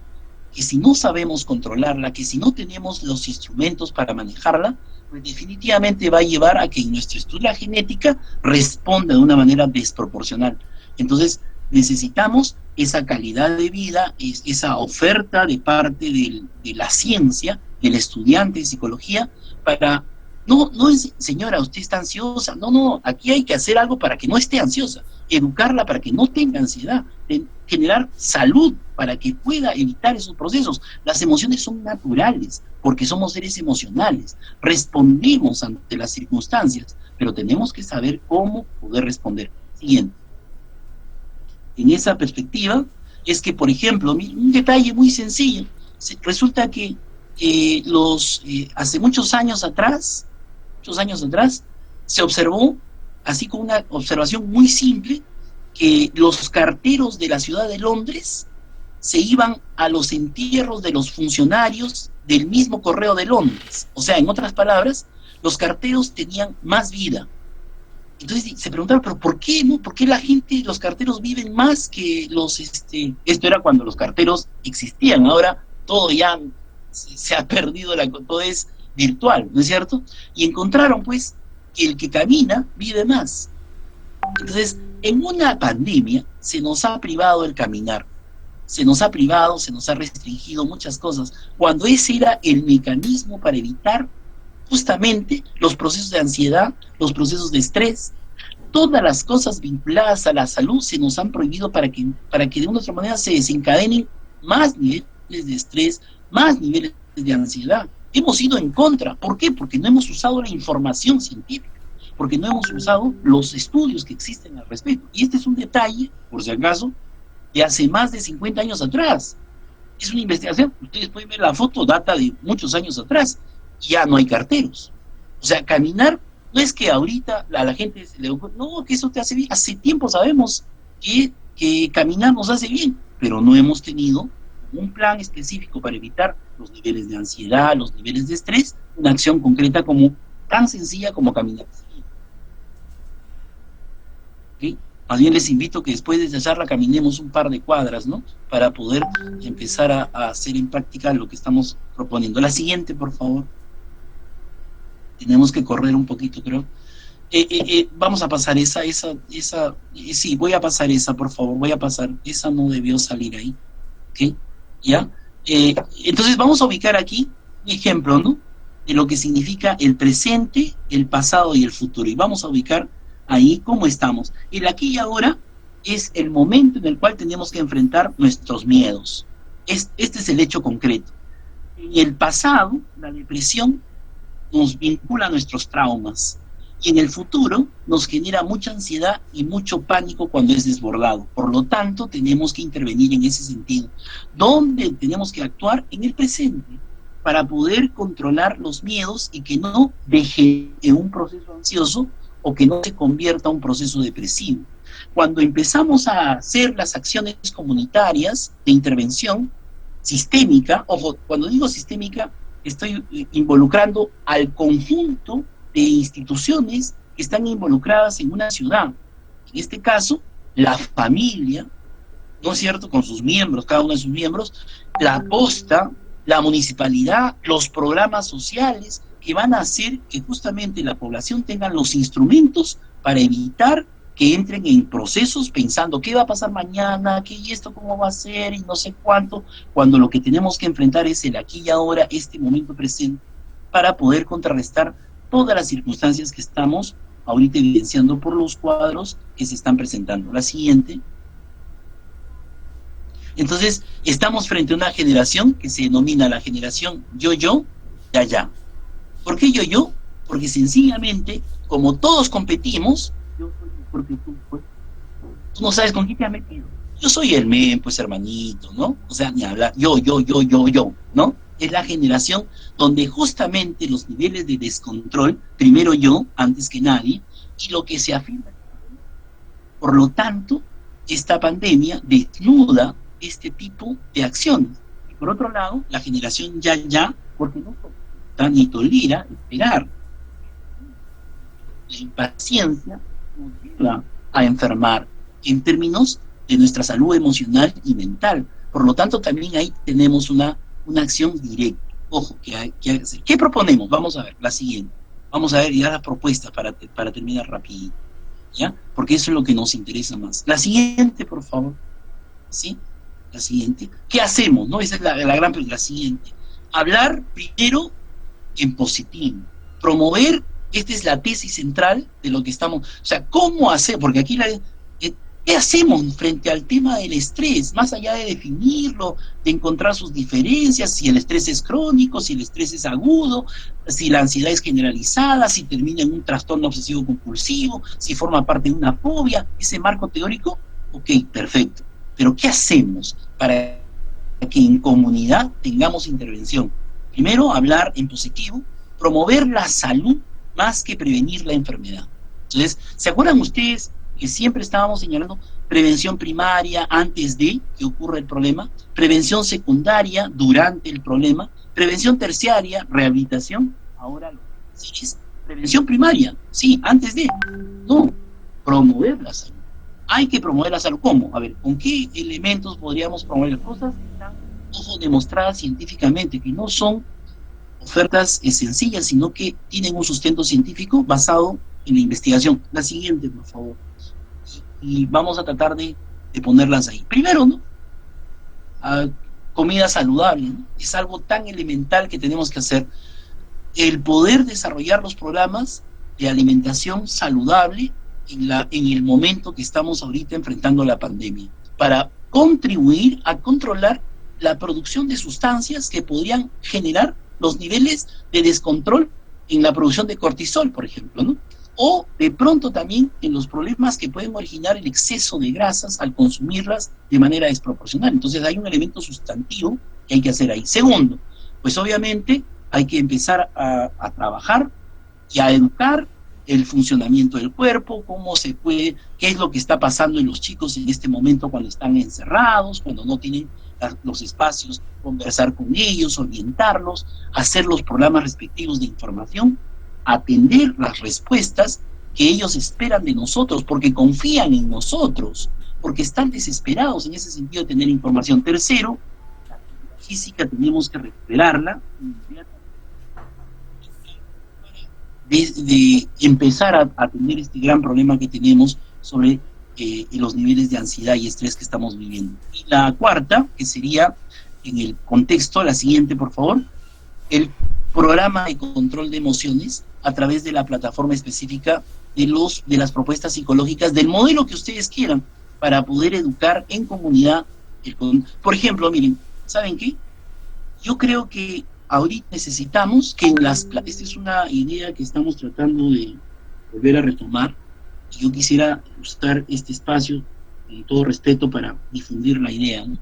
que si no sabemos controlarla, que si no tenemos los instrumentos para manejarla, pues definitivamente va a llevar a que nuestra estructura genética responda de una manera desproporcional. Entonces, necesitamos esa calidad de vida, esa oferta de parte de la ciencia, del estudiante de psicología, para... No es, señora, usted está ansiosa. No, aquí hay que hacer algo para que no esté ansiosa, educarla para que no tenga ansiedad, generar salud para que pueda evitar esos procesos. Las emociones son naturales, porque somos seres emocionales, respondemos ante las circunstancias, pero tenemos que saber cómo poder responder. Siguiente. En esa perspectiva es que, por ejemplo, un detalle muy sencillo, Resulta que hace muchos años atrás, se observó, así como una observación muy simple, que los carteros de la ciudad de Londres se iban a los entierros de los funcionarios del mismo Correo de Londres. O sea, en otras palabras, los carteros tenían más vida. Entonces se preguntaron, ¿pero por qué, no? ¿Por qué la gente, los carteros viven más que los, esto era cuando los carteros existían, ahora todo ya se ha perdido, todo es virtual, ¿no es cierto? Y encontraron, pues, que el que camina vive más. Entonces, en una pandemia se nos ha privado el caminar, se nos ha privado, se nos ha restringido muchas cosas, cuando ese era el mecanismo para evitar justamente los procesos de ansiedad, los procesos de estrés, todas las cosas vinculadas a la salud se nos han prohibido para que de una u otra manera se desencadenen más niveles de estrés, más niveles de ansiedad. Hemos ido en contra. ¿Por qué? Porque no hemos usado la información científica, porque no hemos usado los estudios que existen al respecto. Y este es un detalle, por si acaso, de hace más de 50 años atrás. Es una investigación, ustedes pueden ver la foto, data de muchos años atrás, ya no hay carteros. O sea, caminar no es que ahorita a la gente se le ocurre, no, que eso te hace bien. Hace tiempo sabemos que caminar nos hace bien, pero no hemos tenido un plan específico para evitar los niveles de ansiedad, los niveles de estrés, una acción concreta como tan sencilla como caminar. ¿Okay? Más bien les invito que después de esta charla caminemos un par de cuadras, ¿no? Para poder empezar a hacer en práctica lo que estamos proponiendo. La siguiente, por favor. Tenemos que correr un poquito, creo. Vamos a pasar sí, voy a pasar esa, por favor, voy a pasar. Esa no debió salir ahí. ¿Ok? ¿Ya? Entonces vamos a ubicar aquí un ejemplo, ¿no? De lo que significa el presente, el pasado y el futuro. Y vamos a ubicar ahí cómo estamos. El aquí y ahora es el momento en el cual tenemos que enfrentar nuestros miedos. Este es el hecho concreto. En el pasado, la depresión nos vincula a nuestros traumas. Y en el futuro nos genera mucha ansiedad y mucho pánico cuando es desbordado. Por lo tanto, tenemos que intervenir en ese sentido. ¿Dónde tenemos que actuar? En el presente, para poder controlar los miedos y que no deje en un proceso ansioso o que no se convierta en un proceso depresivo. Cuando empezamos a hacer las acciones comunitarias de intervención sistémica, ojo, cuando digo sistémica, estoy involucrando al conjunto de instituciones que están involucradas en una ciudad. En este caso, la familia, ¿no es cierto?, con sus miembros, cada uno de sus miembros, la posta, la municipalidad, los programas sociales que van a hacer que justamente la población tenga los instrumentos para evitar que entren en procesos pensando qué va a pasar mañana, qué y esto cómo va a ser y no sé cuánto, cuando lo que tenemos que enfrentar es el aquí y ahora, este momento presente, para poder contrarrestar todas las circunstancias que estamos ahorita evidenciando por los cuadros que se están presentando. La siguiente. Entonces, estamos frente a una generación que se denomina la generación yo-yo, ya-ya. ¿Por qué yo-yo? Porque sencillamente, como todos competimos, yo soy mejor que tú, pues, tú no sabes con quién te has metido. Yo soy el men, pues hermanito, ¿no? O sea, ni hablar, yo, ¿no? Es la generación donde justamente los niveles de descontrol, primero yo, antes que nadie, y lo que se afirma. Por lo tanto, esta pandemia desnuda este tipo de acciones. Y por otro lado, la generación ya, porque no soporta ni tolera esperar. La impaciencia nos lleva a enfermar en términos de nuestra salud emocional y mental. Por lo tanto, también ahí tenemos una acción directa. Ojo, que hay que hacer. ¿Qué proponemos? Vamos a ver, la siguiente. Vamos a ver ya las propuestas para terminar rapidito, ¿ya? Porque eso es lo que nos interesa más. La siguiente, por favor. ¿Sí? La siguiente. ¿Qué hacemos? ¿No? Esa es la gran pregunta. La siguiente. Hablar primero en positivo. Promover, esta es la tesis central de lo que estamos. O sea, ¿cómo hacer? Porque aquí ¿qué hacemos frente al tema del estrés? Más allá de definirlo, de encontrar sus diferencias, si el estrés es crónico, si el estrés es agudo, si la ansiedad es generalizada, si termina en un trastorno obsesivo compulsivo, si forma parte de una fobia, ese marco teórico, ok, perfecto. Pero ¿qué hacemos para que en comunidad tengamos intervención. Primero, hablar en positivo, promover la salud más que prevenir la enfermedad. Entonces, ¿se acuerdan ustedes que siempre estábamos señalando prevención primaria antes de que ocurra el problema, prevención secundaria durante el problema, prevención terciaria, rehabilitación? Ahora lo que sí es prevención primaria, sí, antes de, no, promover la salud. Hay que promover la salud. ¿Cómo? A ver, ¿con qué elementos podríamos promover las cosas que están, ojo, demostradas científicamente, que no son ofertas sencillas, sino que tienen un sustento científico basado en la investigación? La siguiente, por favor. Y vamos a tratar de ponerlas ahí. Primero, ¿no? Comida saludable, ¿no? Es algo tan elemental que tenemos que hacer. El poder desarrollar los programas de alimentación saludable en el momento que estamos ahorita enfrentando la pandemia, para contribuir a controlar la producción de sustancias que podrían generar los niveles de descontrol en la producción de cortisol, por ejemplo, ¿no? O de pronto también en los problemas que pueden originar el exceso de grasas al consumirlas de manera desproporcional. Entonces hay un elemento sustantivo que hay que hacer ahí. Segundo, pues obviamente hay que empezar a trabajar y a educar el funcionamiento del cuerpo, cómo se puede, qué es lo que está pasando en los chicos en este momento cuando están encerrados, cuando no tienen los espacios, conversar con ellos, orientarlos, hacer los programas respectivos de información, atender las respuestas que ellos esperan de nosotros, porque confían en nosotros, porque están desesperados en ese sentido de tener información. Tercero, la actividad física tenemos que recuperarla de empezar a tener este gran problema que tenemos sobre los niveles de ansiedad y estrés que estamos viviendo. Y la cuarta, que sería en el contexto, la siguiente, por favor, el programa de control de emociones a través de la plataforma específica de las propuestas psicológicas, del modelo que ustedes quieran, para poder educar en comunidad. Por ejemplo, miren, ¿saben qué? Yo creo que ahorita necesitamos que esta es una idea que estamos tratando de volver a retomar, y yo quisiera usar este espacio con todo respeto para difundir la idea, ¿no?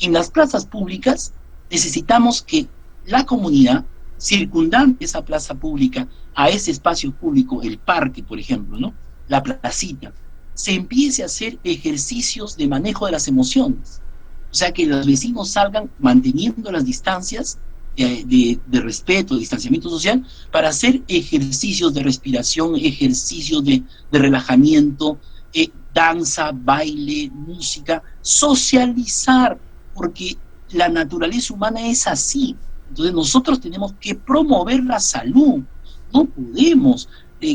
En las plazas públicas necesitamos que la comunidad circundante esa plaza pública, a ese espacio público, el parque, por ejemplo, ¿no? La placita, se empiece a hacer ejercicios de manejo de las emociones. O sea, que los vecinos salgan manteniendo las distancias de respeto, de distanciamiento social, para hacer ejercicios de respiración, ejercicios de relajamiento, danza, baile, música, socializar, porque la naturaleza humana es así. Entonces nosotros tenemos que promover la salud, no podemos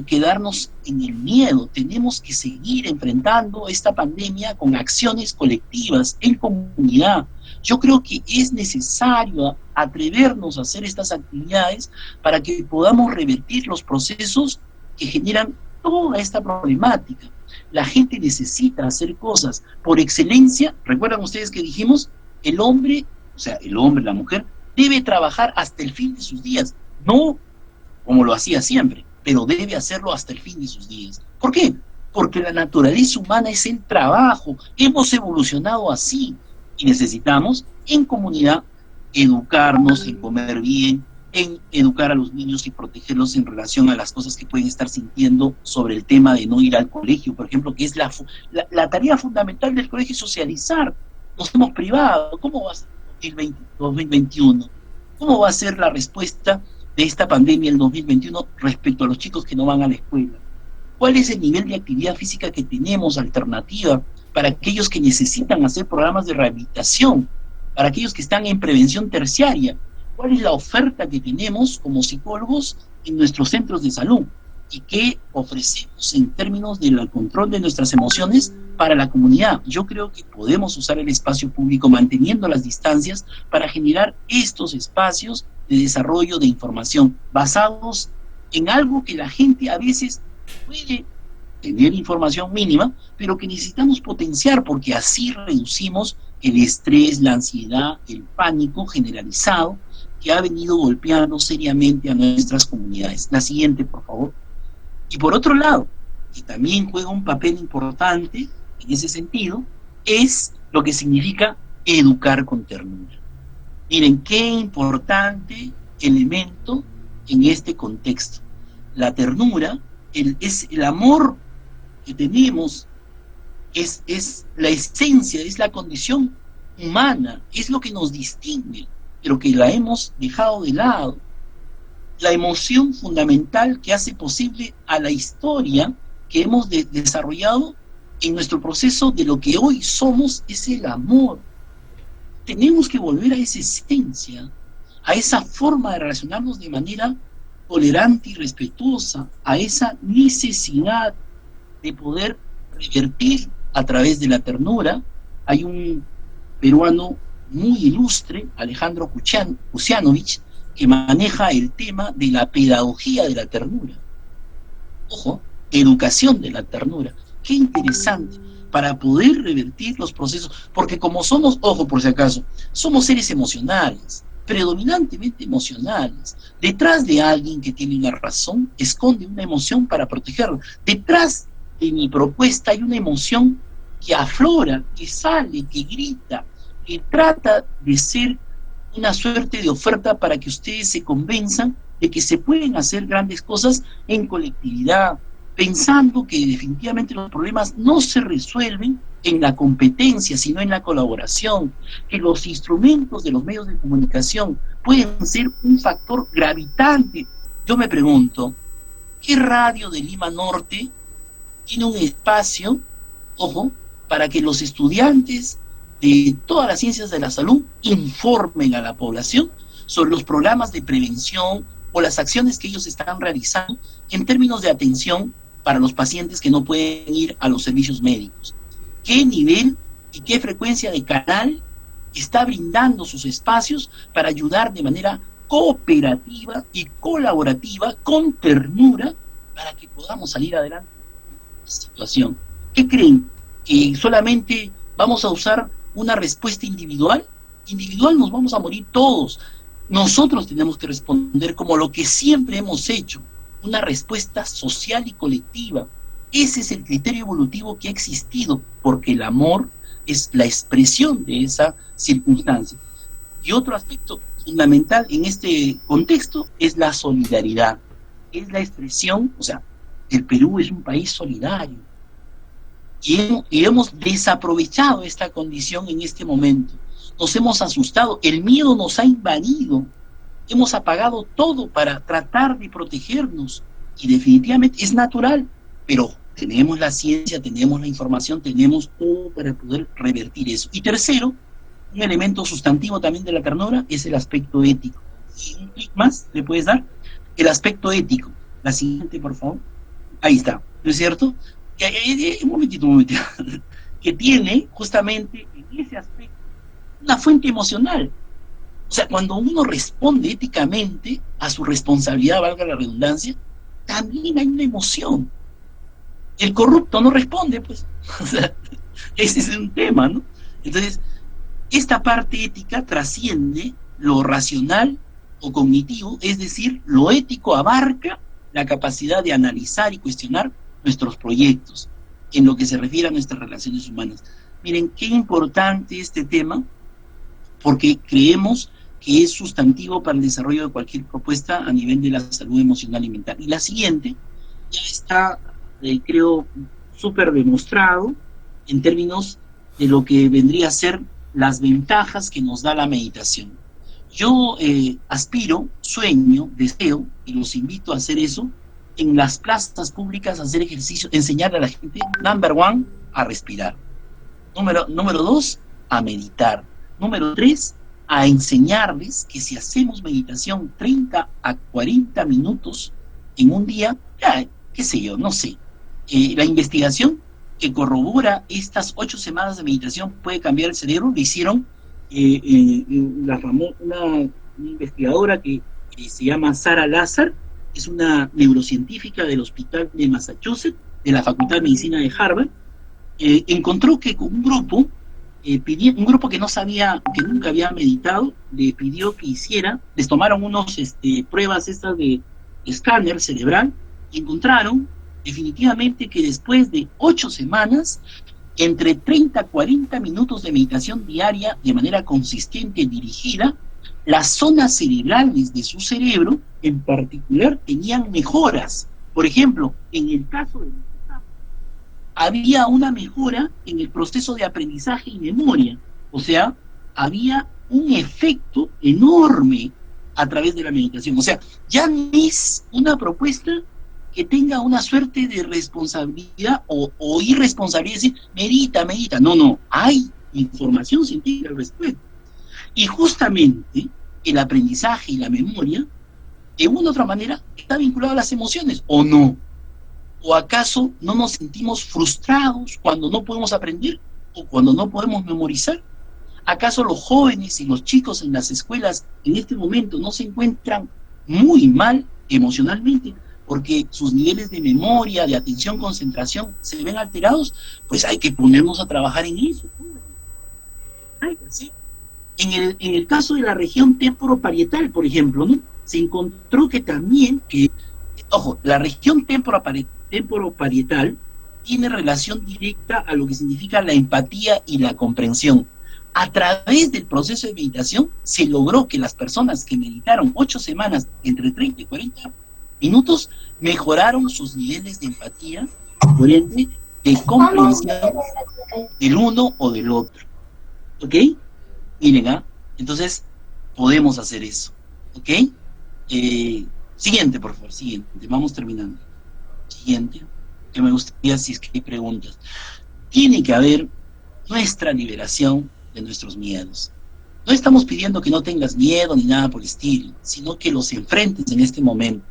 quedarnos en el miedo, tenemos que seguir enfrentando esta pandemia con acciones colectivas, en comunidad. Yo creo que es necesario atrevernos a hacer estas actividades para que podamos revertir los procesos que generan toda esta problemática. La gente necesita hacer cosas. Por excelencia, ¿recuerdan ustedes que dijimos? El hombre, o sea, el hombre, la mujer, debe trabajar hasta el fin de sus días, no como lo hacía siempre, pero debe hacerlo hasta el fin de sus días. ¿Por qué? Porque la naturaleza humana es el trabajo, hemos evolucionado así, y necesitamos en comunidad educarnos en comer bien, en educar a los niños y protegerlos en relación a las cosas que pueden estar sintiendo sobre el tema de no ir al colegio, por ejemplo, que es la tarea fundamental del colegio, es socializar. Nos hemos privado. ¿Cómo va a ser el 2021? ¿Cómo va a ser la respuesta de esta pandemia el 2021 respecto a los chicos que no van a la escuela? ¿Cuál es el nivel de actividad física que tenemos alternativa para aquellos que necesitan hacer programas de rehabilitación, para aquellos que están en prevención terciaria? ¿Cuál es la oferta que tenemos como psicólogos en nuestros centros de salud? ¿Y qué ofrecemos en términos del control de nuestras emociones para la comunidad? Yo creo que podemos usar el espacio público manteniendo las distancias para generar estos espacios de desarrollo de información basados en algo que la gente a veces puede tener información mínima, pero que necesitamos potenciar, porque así reducimos el estrés, la ansiedad, el pánico generalizado que ha venido golpeando seriamente a nuestras comunidades. La siguiente, por favor. Y por otro lado, que también juega un papel importante en ese sentido, es lo que significa educar con ternura. Miren, qué importante elemento en este contexto. La ternura, es el amor que tenemos, es la esencia, es la condición humana, es lo que nos distingue, pero que la hemos dejado de lado. La emoción fundamental que hace posible a la historia que hemos desarrollado en nuestro proceso de lo que hoy somos es el amor. Tenemos que volver a esa esencia, a esa forma de relacionarnos de manera tolerante y respetuosa, a esa necesidad de poder revertir a través de la ternura. Hay un peruano muy ilustre, Alejandro Kucianovich, que maneja el tema de la pedagogía de la ternura. Ojo, educación de la ternura. Qué interesante, para poder revertir los procesos, porque como somos, ojo por si acaso, somos seres emocionales, predominantemente emocionales. Detrás de alguien que tiene una razón, esconde una emoción para protegerlo. Detrás de mi propuesta hay una emoción que aflora, que sale, que grita, que trata de ser una suerte de oferta para que ustedes se convenzan de que se pueden hacer grandes cosas en colectividad, pensando que definitivamente los problemas no se resuelven en la competencia, sino en la colaboración, que los instrumentos de los medios de comunicación pueden ser un factor gravitante. Yo me pregunto, ¿qué radio de Lima Norte tiene un espacio, ojo, para que los estudiantes de todas las ciencias de la salud informen a la población sobre los programas de prevención o las acciones que ellos están realizando en términos de atención para los pacientes que no pueden ir a los servicios médicos? ¿Qué nivel y qué frecuencia de canal está brindando sus espacios para ayudar de manera cooperativa y colaborativa, con ternura, para que podamos salir adelante de esta situación? ¿Qué creen? ¿Que solamente vamos a usar una respuesta individual? Individual nos vamos a morir todos. Nosotros tenemos que responder como lo que siempre hemos hecho, una respuesta social y colectiva. Ese es el criterio evolutivo que ha existido, porque el amor es la expresión de esa circunstancia. Y otro aspecto fundamental en este contexto es la solidaridad. Es la expresión, o sea, el Perú es un país solidario. Y hemos desaprovechado esta condición en este momento. Nos hemos asustado, el miedo nos ha invadido, hemos apagado todo para tratar de protegernos, y definitivamente es natural, pero tenemos la ciencia, tenemos la información, tenemos todo para poder revertir eso. Y tercero, un elemento sustantivo también de la ternura es el aspecto ético. Y un clic más, ¿le puedes dar? El aspecto ético. La siguiente, por favor. Ahí está, ¿no es cierto? Un momentito, que tiene justamente en ese aspecto una fuente emocional. O sea, cuando uno responde éticamente a su responsabilidad, valga la redundancia, también hay una emoción. El corrupto no responde, pues. O sea, ese es un tema, ¿no? Entonces, esta parte ética trasciende lo racional o cognitivo, es decir, lo ético abarca la capacidad de analizar y cuestionar nuestros proyectos en lo que se refiere a nuestras relaciones humanas. Miren, qué importante este tema, porque creemos que es sustantivo para el desarrollo de cualquier propuesta a nivel de la salud emocional y mental. Y la siguiente ya está, creo, súper demostrado en términos de lo que vendría a ser las ventajas que nos da la meditación. Yo aspiro, sueño, deseo, y los invito a hacer eso, en las plazas públicas, a hacer ejercicio, enseñarle a la gente, number one, a respirar. Número 2, a meditar. Número 3, a enseñarles que si hacemos meditación 30 a 40 minutos en un día, ya, qué sé yo, no sé. La investigación que corrobora estas 8 semanas de meditación puede cambiar el cerebro, lo hicieron una investigadora que se llama Sarah Lazar, es una neurocientífica del Hospital de Massachusetts, de la Facultad de Medicina de Harvard. Encontró que con un grupo que no sabía, que nunca había meditado, le pidió que hiciera, les tomaron unos pruebas estas de escáner cerebral, y encontraron definitivamente que después de 8 semanas, entre 30 a 40 minutos de meditación diaria de manera consistente y dirigida, las zonas cerebrales de su cerebro en particular tenían mejoras. Por ejemplo, en el caso de había una mejora en el proceso de aprendizaje y memoria. O sea, había un efecto enorme a través de la meditación. O sea, ya no es una propuesta que tenga una suerte de responsabilidad o irresponsabilidad, es decir, medita, medita. No, no, hay información científica al respecto. Y justamente el aprendizaje y la memoria, de una u otra manera, está vinculado a las emociones, ¿o no? ¿O acaso no nos sentimos frustrados cuando no podemos aprender o cuando no podemos memorizar? ¿Acaso los jóvenes y los chicos en las escuelas en este momento no se encuentran muy mal emocionalmente porque sus niveles de memoria, de atención, concentración se ven alterados? Pues hay que ponernos a trabajar en eso. ¿Sí? En el caso de la región temporoparietal, por ejemplo, ¿no? Se encontró que también, ojo, la región temporoparietal tiene relación directa a lo que significa la empatía y la comprensión. A través del proceso de meditación se logró que las personas que meditaron 8 semanas entre 30 y 40 minutos mejoraron sus niveles de empatía, por ende, de comprensión del uno o del otro. ¿Ok? Miren, entonces podemos hacer eso. ¿Ok? Siguiente, por favor, siguiente. Vamos terminando. Siguiente, que me gustaría si es que hay preguntas. Tiene que haber nuestra liberación de nuestros miedos. No estamos pidiendo que no tengas miedo ni nada por el estilo, sino que los enfrentes en este momento,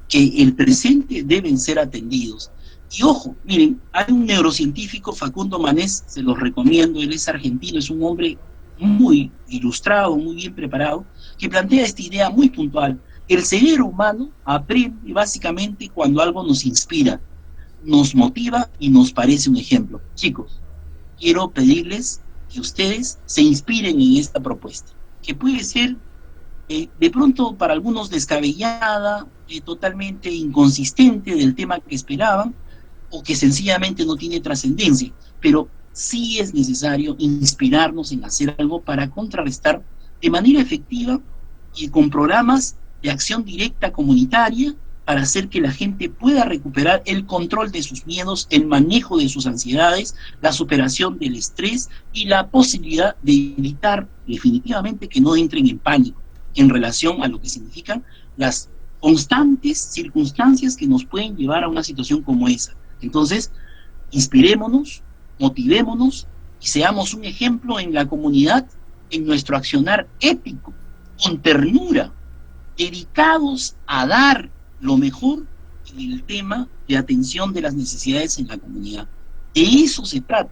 que el presente deben ser atendidos. Y ojo, miren, hay un neurocientífico, Facundo Manés, se los recomiendo, él es argentino, es un hombre muy ilustrado, muy bien preparado, que plantea esta idea muy puntual. El cerebro humano aprende básicamente cuando algo nos inspira, nos motiva y nos parece un ejemplo. Chicos, quiero pedirles que ustedes se inspiren en esta propuesta, que puede ser de pronto para algunos descabellada, totalmente inconsistente del tema que esperaban, o que sencillamente no tiene trascendencia, pero sí es necesario inspirarnos en hacer algo para contrarrestar de manera efectiva y con programas de acción directa comunitaria para hacer que la gente pueda recuperar el control de sus miedos, el manejo de sus ansiedades, la superación del estrés y la posibilidad de evitar definitivamente que no entren en pánico en relación a lo que significan las constantes circunstancias que nos pueden llevar a una situación como esa. Entonces, inspirémonos, motivémonos y seamos un ejemplo en la comunidad, en nuestro accionar ético, con ternura, dedicados a dar lo mejor en el tema de atención de las necesidades en la comunidad. De eso se trata,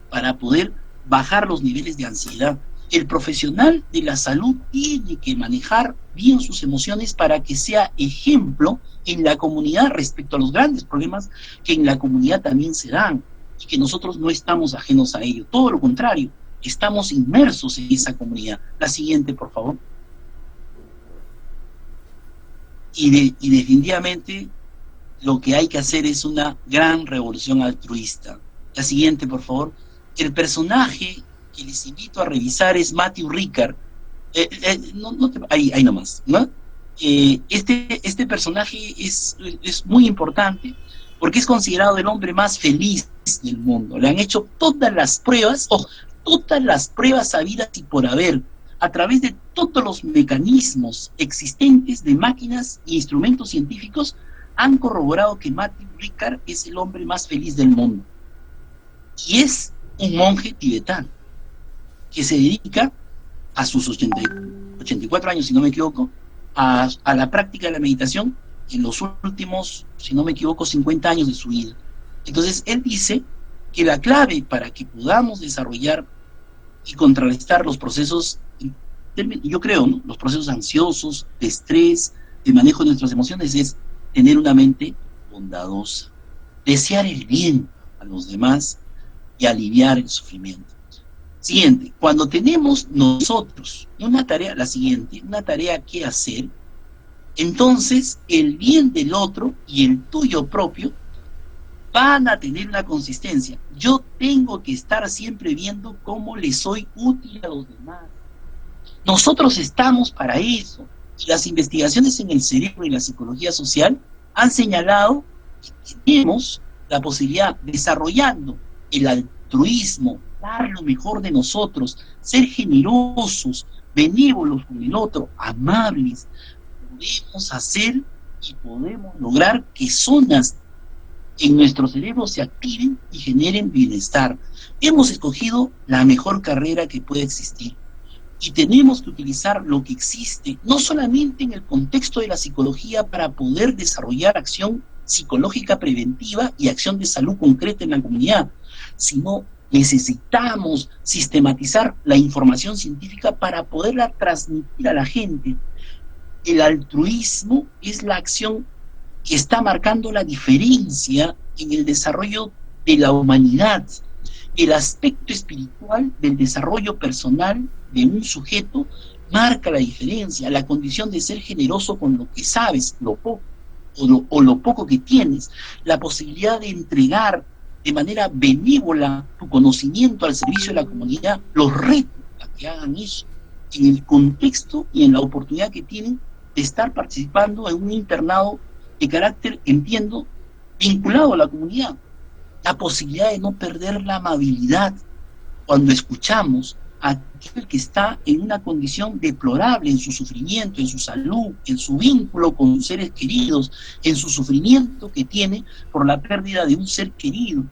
para poder bajar los niveles de ansiedad. El profesional de la salud tiene que manejar bien sus emociones para que sea ejemplo en la comunidad respecto a los grandes problemas que en la comunidad también se dan y que nosotros no estamos ajenos a ello. Todo lo contrario, estamos inmersos en esa comunidad. La siguiente, por favor. Y definitivamente lo que hay que hacer es una gran revolución altruista. La siguiente, por favor. El personaje que les invito a revisar es Matthew Ricard. Ahí nomás, ¿no? Este personaje es muy importante porque es considerado el hombre más feliz del mundo. Le han hecho todas las pruebas, todas las pruebas habidas y por haber, a través de todos los mecanismos existentes de máquinas e instrumentos científicos, han corroborado que Matthew Ricard es el hombre más feliz del mundo. Y es un monje tibetano que se dedica a sus 84 años, si no me equivoco, a la práctica de la meditación en los últimos, si no me equivoco, 50 años de su vida. Entonces, él dice que la clave para que podamos desarrollar y contrarrestar los procesos, yo creo, ¿no?, los procesos ansiosos, de estrés, de manejo de nuestras emociones, es tener una mente bondadosa, desear el bien a los demás y aliviar el sufrimiento. Siguiente, cuando tenemos nosotros una tarea, la siguiente, una tarea que hacer, entonces el bien del otro y el tuyo propio van a tener una consistencia. Yo tengo que estar siempre viendo cómo le soy útil a los demás. Nosotros estamos para eso. Y las investigaciones en el cerebro y la psicología social han señalado que tenemos la posibilidad, desarrollando el altruismo, dar lo mejor de nosotros, ser generosos, benévolos con el otro, amables, podemos hacer y podemos lograr que zonas en nuestro cerebro se activen y generen bienestar. Hemos escogido la mejor carrera que puede existir y tenemos que utilizar lo que existe, no solamente en el contexto de la psicología para poder desarrollar acción psicológica preventiva y acción de salud concreta en la comunidad, sino necesitamos sistematizar la información científica para poderla transmitir a la gente. El altruismo es la acción que está marcando la diferencia en el desarrollo de la humanidad. El aspecto espiritual del desarrollo personal de un sujeto marca la diferencia, la condición de ser generoso con lo que sabes, lo poco, o lo poco que tienes, la posibilidad de entregar de manera benévola tu conocimiento al servicio de la comunidad, los retos a que hagan eso, en el contexto y en la oportunidad que tienen de estar participando en un internado de carácter, entiendo, vinculado a la comunidad. La posibilidad de no perder la amabilidad cuando escuchamos a aquel que está en una condición deplorable en su sufrimiento, en su salud, en su vínculo con sus seres queridos, en su sufrimiento que tiene por la pérdida de un ser querido.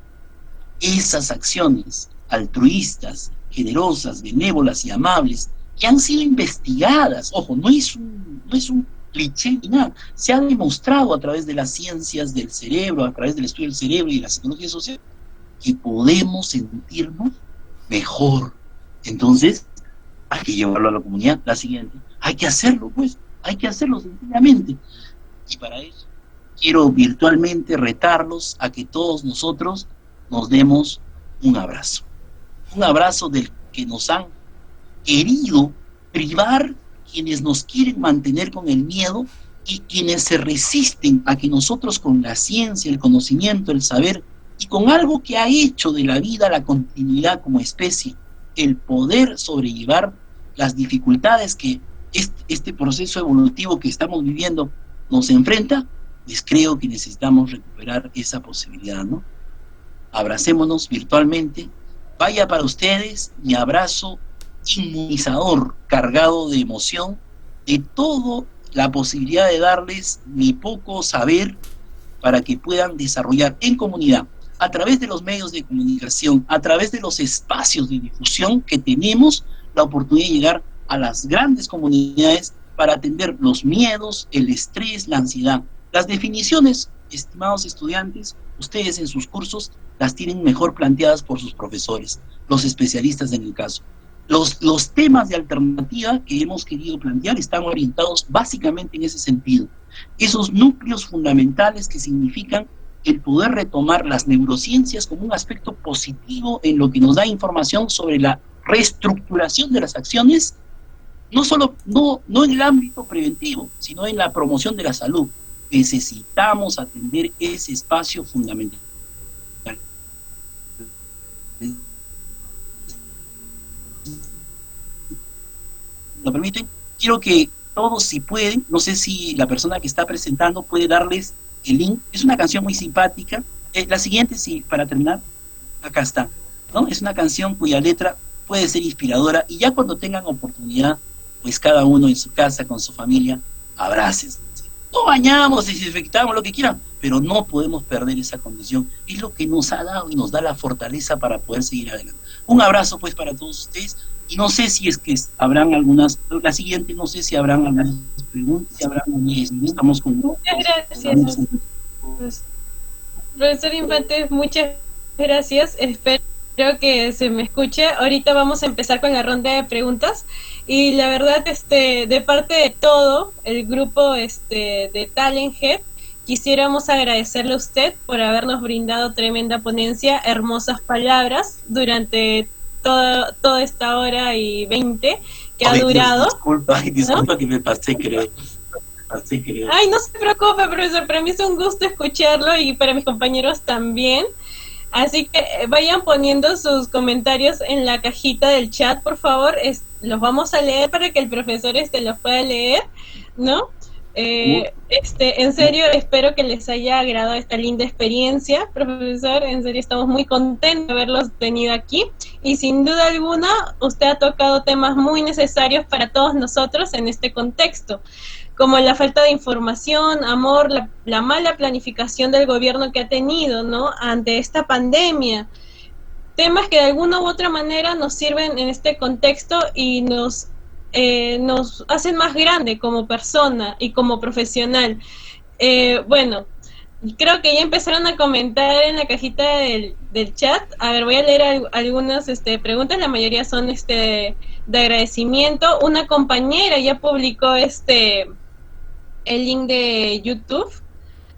Esas acciones altruistas, generosas, benévolas y amables, que han sido investigadas, ojo, no es un cliché ni nada, se ha demostrado a través de las ciencias del cerebro, a través del estudio del cerebro y de la psicología social, que podemos sentirnos mejor. Entonces, hay que llevarlo a la comunidad. La siguiente, hay que hacerlo, pues, hay que hacerlo sencillamente. Y para eso, quiero virtualmente retarlos a que todos nosotros nos demos un abrazo del que nos han querido privar, quienes nos quieren mantener con el miedo y quienes se resisten a que nosotros con la ciencia, el conocimiento, el saber y con algo que ha hecho de la vida la continuidad como especie, el poder sobrellevar las dificultades que este proceso evolutivo que estamos viviendo nos enfrenta, pues creo que necesitamos recuperar esa posibilidad, ¿no? Abracémonos virtualmente. Vaya para ustedes mi abrazo inmunizador, cargado de emoción, de todo la posibilidad de darles mi poco saber para que puedan desarrollar en comunidad, a través de los medios de comunicación, a través de los espacios de difusión que tenemos la oportunidad de llegar a las grandes comunidades para atender los miedos, el estrés, la ansiedad. Las definiciones, estimados estudiantes, ustedes en sus cursos las tienen mejor planteadas por sus profesores, los especialistas en el caso. Los temas de alternativa que hemos querido plantear están orientados básicamente en ese sentido. Esos núcleos fundamentales que significan el poder retomar las neurociencias como un aspecto positivo en lo que nos da información sobre la reestructuración de las acciones, no en el ámbito preventivo, sino en la promoción de la salud. Necesitamos atender ese espacio fundamental. ¿Lo permiten? Quiero que todos, si pueden, no sé si la persona que está presentando puede darles el link. Es una canción muy simpática. La siguiente, sí, para terminar, acá está, ¿no? Es una canción cuya letra puede ser inspiradora y ya cuando tengan oportunidad, pues cada uno en su casa, con su familia, abrácense. No bañamos, desinfectamos, lo que quieran, pero no podemos perder esa condición. Es lo que nos ha dado y nos da la fortaleza para poder seguir adelante. Un abrazo, pues, para todos ustedes. Y no sé si es que habrán algunas, la siguiente, no sé si habrán algunas preguntas, si habrán, estamos con... Muchas gracias, profesor Infante, muchas gracias. Espero que se me escuche. Ahorita vamos a empezar con la ronda de preguntas. Y la verdad, de parte de todo el grupo de Talent Head, quisiéramos agradecerle a usted por habernos brindado tremenda ponencia, hermosas palabras durante toda esta hora y 20 que ha durado. Disculpa, ¿no? Que me pasé, creo. Ay, no se preocupe, profesor, para mí es un gusto escucharlo y para mis compañeros también. Así que vayan poniendo sus comentarios en la cajita del chat, por favor. Los vamos a leer para que el profesor los pueda leer, ¿no? En serio, espero que les haya agradado esta linda experiencia, profesor. En serio, estamos muy contentos de haberlos tenido aquí. Y sin duda alguna, usted ha tocado temas muy necesarios para todos nosotros en este contexto, como la falta de información, amor, la mala planificación del gobierno que ha tenido, ¿no?, ante esta pandemia. Temas que de alguna u otra manera nos sirven en este contexto y nos hacen más grande como persona y como profesional. Bueno, creo que ya empezaron a comentar en la cajita del chat. A ver, voy a leer algunas preguntas, la mayoría son de agradecimiento. Una compañera ya publicó el link de YouTube,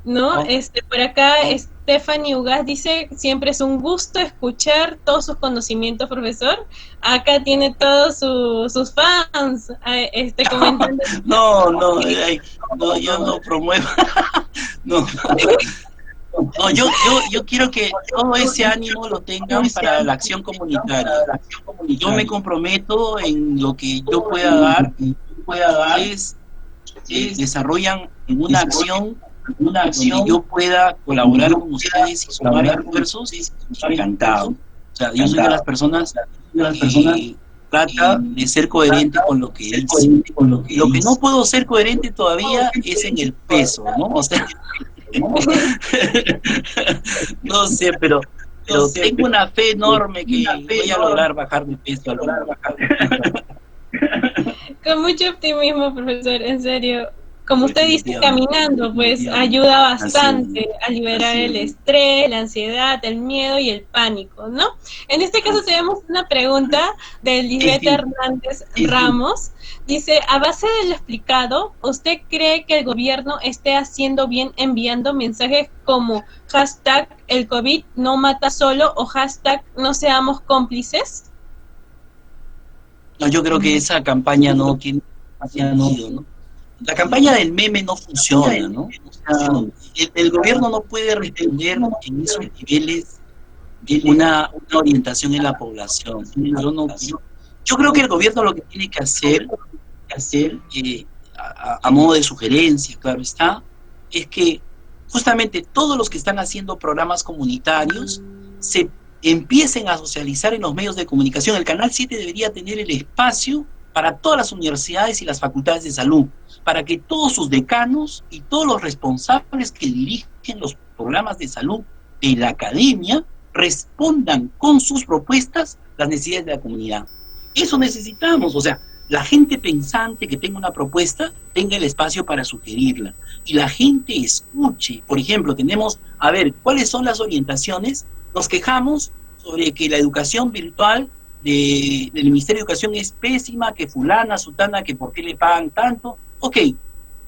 ¿no? Por acá Stephanie Ugas dice: siempre es un gusto escuchar todos sus conocimientos, profesor. Acá tiene todos sus fans comentando. No, yo no promuevo. No, yo quiero que todo ese ánimo lo tengan para la acción comunitaria. Yo me comprometo en lo que yo pueda dar, es desarrollan una acción donde yo pueda colaborar con ustedes y sumar esfuerzos, encantado. O sea, yo soy de las personas que trata de ser coherente con lo que dice. Lo que no puedo ser coherente todavía es en el peso, ¿no? O sea, no sé, pero tengo una fe enorme que voy a lograr bajar mi peso. Con mucho optimismo, profesor, en serio. Como usted dice, caminando, pues ayuda bastante a liberar el estrés, la ansiedad, el miedo y el pánico, ¿no? En este caso tenemos una pregunta de Lisbeth Hernández Ramos. Dice: a base de lo explicado, ¿usted cree que el gobierno esté haciendo bien enviando mensajes como hashtag el COVID no mata solo o hashtag no seamos cómplices? No, yo creo que esa campaña no tiene sentido, ¿no? La campaña del meme no funciona, ¿no? O sea, el gobierno no puede responder en esos niveles una orientación en la población. Yo creo que el gobierno lo que tiene que hacer a modo de sugerencia, claro está, es que justamente todos los que están haciendo programas comunitarios se empiecen a socializar en los medios de comunicación. El Canal 7 debería tener el espacio para todas las universidades y las facultades de salud, para que todos sus decanos y todos los responsables que dirigen los programas de salud de la academia respondan con sus propuestas las necesidades de la comunidad. Eso necesitamos, o sea, la gente pensante que tenga una propuesta tenga el espacio para sugerirla y la gente escuche. Por ejemplo, tenemos, a ver, ¿cuáles son las orientaciones? Nos quejamos sobre que la educación virtual del Ministerio de Educación es pésima, que fulana, sutana, que por qué le pagan tanto. Ok,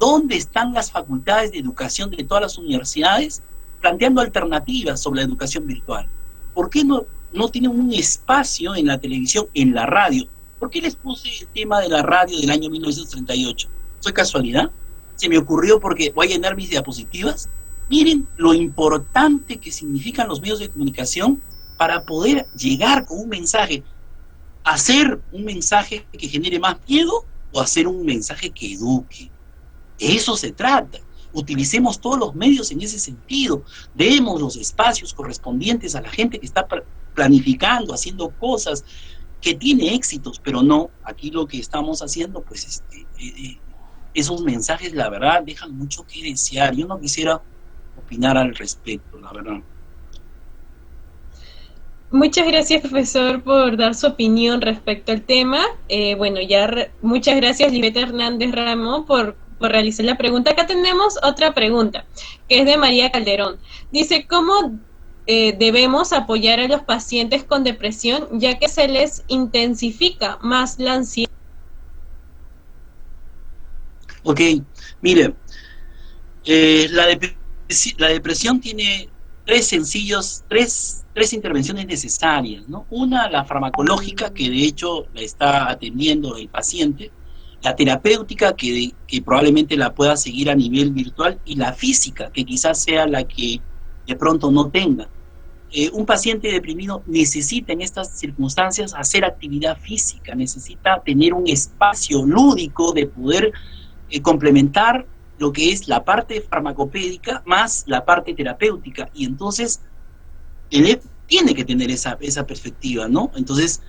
¿dónde están las facultades de educación de todas las universidades planteando alternativas sobre la educación virtual? ¿Por qué no tienen un espacio en la televisión, en la radio? ¿Por qué les puse el tema de la radio del año 1938? ¿Fue casualidad? ¿Se me ocurrió porque voy a llenar mis diapositivas? Miren lo importante que significan los medios de comunicación para poder llegar con un mensaje. Hacer un mensaje que genere más miedo o hacer un mensaje que eduque. De eso se trata. Utilicemos todos los medios en ese sentido. Demos los espacios correspondientes a la gente que está planificando, haciendo cosas, que tiene éxitos, pero no, aquí lo que estamos haciendo, pues esos mensajes, la verdad, dejan mucho que desear. Yo no quisiera opinar al respecto, la verdad. Muchas gracias, profesor, por dar su opinión respecto al tema. Bueno, muchas gracias, Lisbeth Hernández Ramos, por realizar la pregunta. Acá tenemos otra pregunta, que es de María Calderón. Dice: ¿cómo debemos apoyar a los pacientes con depresión, ya que se les intensifica más la ansiedad? Ok, mire, la depresión tiene tres intervenciones necesarias, ¿no? Una, la farmacológica, que de hecho la está atendiendo el paciente; la terapéutica, que probablemente la pueda seguir a nivel virtual; y la física, que quizás sea la que de pronto no tenga. Un paciente deprimido necesita en estas circunstancias hacer actividad física, necesita tener un espacio lúdico de poder complementar lo que es la parte farmacopédica más la parte terapéutica, y entonces él tiene que tener esa perspectiva, ¿no? Entonces,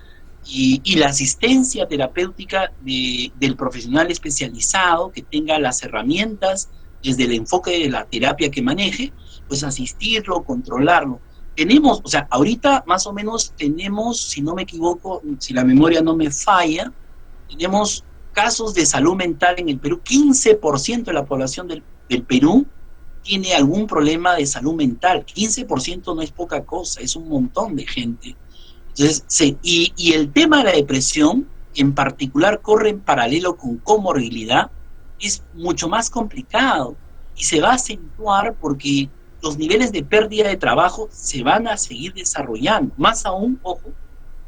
y la asistencia terapéutica del profesional especializado que tenga las herramientas desde el enfoque de la terapia que maneje, pues asistirlo, controlarlo. Tenemos, o sea, ahorita más o menos tenemos, si no me equivoco, si la memoria no me falla, tenemos casos de salud mental en el Perú. 15% de la población del Perú tiene algún problema de salud mental. 15% no es poca cosa, es un montón de gente. Entonces, y el tema de la depresión, en particular, corre en paralelo con comorbilidad, es mucho más complicado y se va a acentuar porque los niveles de pérdida de trabajo se van a seguir desarrollando. Más aún, ojo,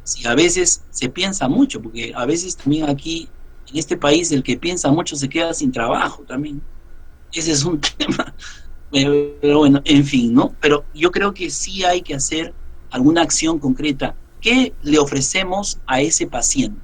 si a veces se piensa mucho, porque a veces también aquí, en este país, el que piensa mucho se queda sin trabajo también. Ese es un tema. Pero bueno, en fin, ¿no? Pero yo creo que sí hay que hacer alguna acción concreta. ¿Qué le ofrecemos a ese paciente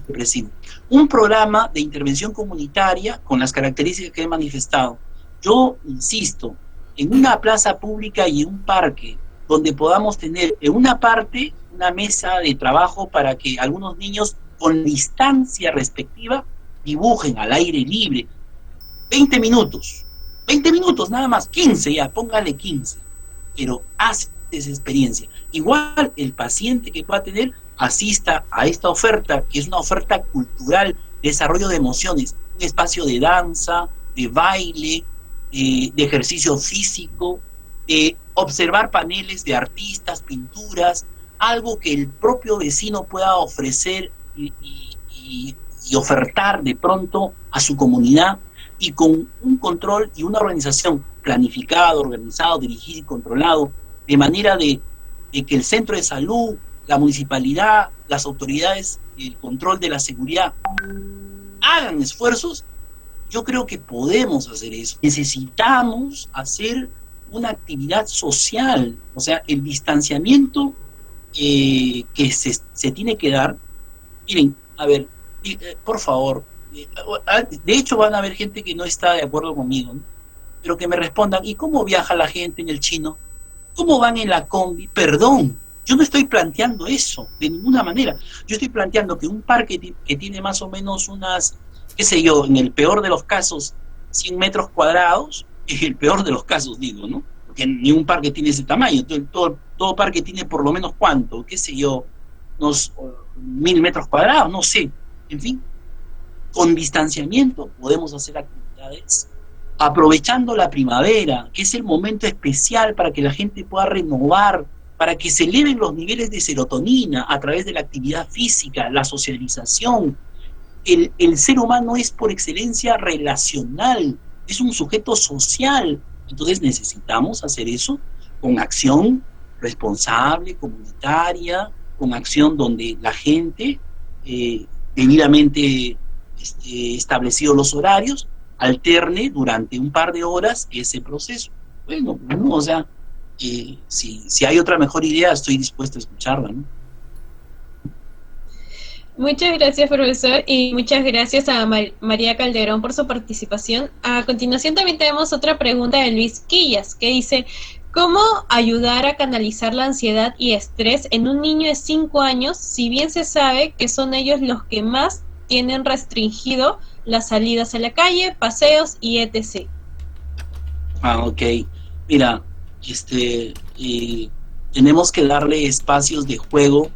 depresivo? Un programa de intervención comunitaria con las características que he manifestado. Yo insisto, en una plaza pública y en un parque, donde podamos tener en una parte una mesa de trabajo para que algunos niños con distancia respectiva dibujen al aire libre. 20 minutos nada más, 15 ya, póngale 15, pero hace esa experiencia. Igual el paciente que pueda tener asista a esta oferta, que es una oferta cultural, desarrollo de emociones, un espacio de danza, de baile, de ejercicio físico, de observar paneles de artistas, pinturas, algo que el propio vecino pueda ofrecer y ofertar de pronto a su comunidad, y con un control y una organización planificado, organizado, dirigido y controlado, de manera de que el centro de salud, la municipalidad, las autoridades, el control de la seguridad, hagan esfuerzos. Yo creo que podemos hacer eso. Necesitamos hacer una actividad social, o sea, el distanciamiento que se tiene que dar. Miren, a ver, por favor, de hecho van a haber gente que no está de acuerdo conmigo, ¿no? Pero que me respondan, ¿y cómo viaja la gente en el chino? ¿Cómo van en la combi? Perdón, yo no estoy planteando eso de ninguna manera. Yo estoy planteando que un parque que tiene más o menos unas, qué sé yo, en el peor de los casos 100 metros cuadrados, en el peor de los casos digo, ¿no? Porque ni un parque tiene ese tamaño. Todo parque tiene por lo menos cuánto, qué sé yo, unos 1000 metros cuadrados, no sé. En fin, con distanciamiento podemos hacer actividades, aprovechando la primavera, que es el momento especial para que la gente pueda renovar, para que se eleven los niveles de serotonina a través de la actividad física, la socialización. El ser humano es por excelencia relacional, es un sujeto social, entonces necesitamos hacer eso con acción responsable, comunitaria, con acción donde la gente, debidamente establecidos los horarios, alterne durante un par de horas ese proceso. Bueno, no, o sea, si hay otra mejor idea, estoy dispuesto a escucharla, ¿no? Muchas gracias, profesor, y muchas gracias a María Calderón por su participación. A continuación también tenemos otra pregunta de Luis Quillas, que dice, ¿cómo ayudar a canalizar la ansiedad y estrés en un niño de 5 años, si bien se sabe que son ellos los que más tienen restringido las salidas a la calle, paseos y etc.? Ok. Mira, tenemos que darle espacios de juego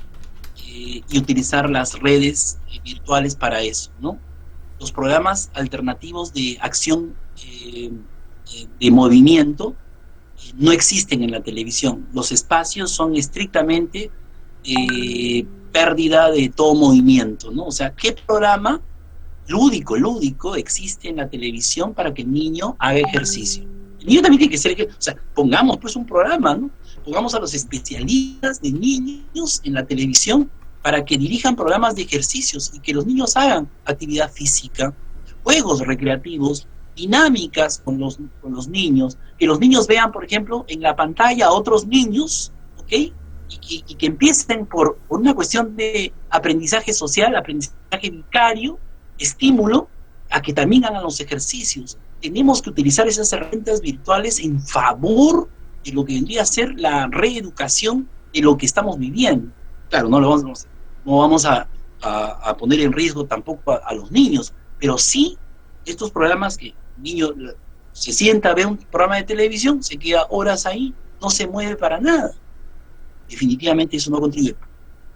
y utilizar las redes virtuales para eso, ¿no? Los programas alternativos de acción de movimiento no existen en la televisión. Los espacios son estrictamente pérdida de todo movimiento, ¿no? O sea, ¿qué programa lúdico existe en la televisión para que el niño haga ejercicio? El niño también tiene que ser, o sea, pongamos pues un programa, ¿no? Pongamos a los especialistas de niños en la televisión para que dirijan programas de ejercicios y que los niños hagan actividad física, juegos recreativos, dinámicas con los niños, que los niños vean, por ejemplo, en la pantalla a otros niños, ¿ok? Y que empiecen por una cuestión de aprendizaje social, aprendizaje vicario, estímulo, a que también hagan los ejercicios. Tenemos que utilizar esas herramientas virtuales en favor de lo que vendría a ser la reeducación de lo que estamos viviendo. Claro, no vamos a poner en riesgo tampoco a los niños, pero sí estos programas que el niño se sienta, ve un programa de televisión, se queda horas ahí, no se mueve para nada. Definitivamente eso no contribuye.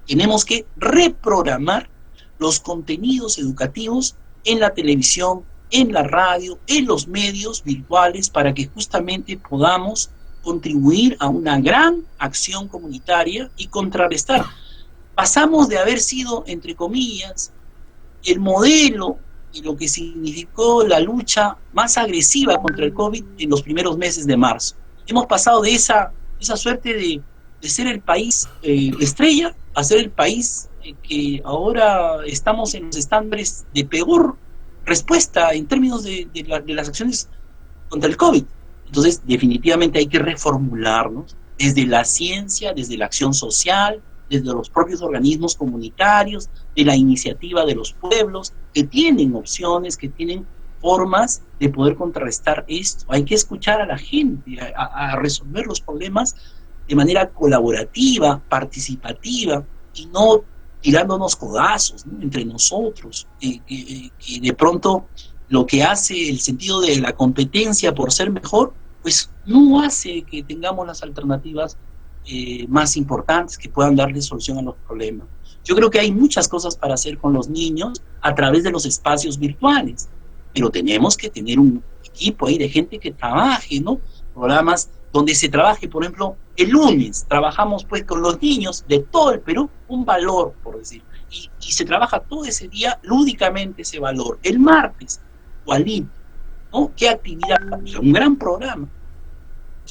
Tenemos que reprogramar los contenidos educativos en la televisión, en la radio, en los medios virtuales, para que justamente podamos contribuir a una gran acción comunitaria y contrarrestar. Pasamos de haber sido, entre comillas, el modelo de lo que significó la lucha más agresiva contra el COVID en los primeros meses de marzo. Hemos pasado de esa suerte de ser el país estrella a ser el país que ahora estamos en los estándares de peor respuesta en términos de las acciones contra el COVID. Entonces, definitivamente hay que reformularnos desde la ciencia, desde la acción social, desde los propios organismos comunitarios, de la iniciativa de los pueblos, que tienen opciones, que tienen formas de poder contrarrestar esto. Hay que escuchar a la gente, a resolver los problemas de manera colaborativa, participativa, y no tirándonos codazos, ¿no?, entre nosotros, que de pronto lo que hace el sentido de la competencia por ser mejor, pues no hace que tengamos las alternativas más importantes que puedan darle solución a los problemas. Yo creo que hay muchas cosas para hacer con los niños a través de los espacios virtuales, pero tenemos que tener un equipo ahí de gente que trabaje, ¿no? Programas donde se trabaje, por ejemplo, el lunes trabajamos pues con los niños de todo el Perú un valor, por decir, y se trabaja todo ese día lúdicamente ese valor. El martes, igualito, ¿no? ¿Qué actividad? Un gran programa.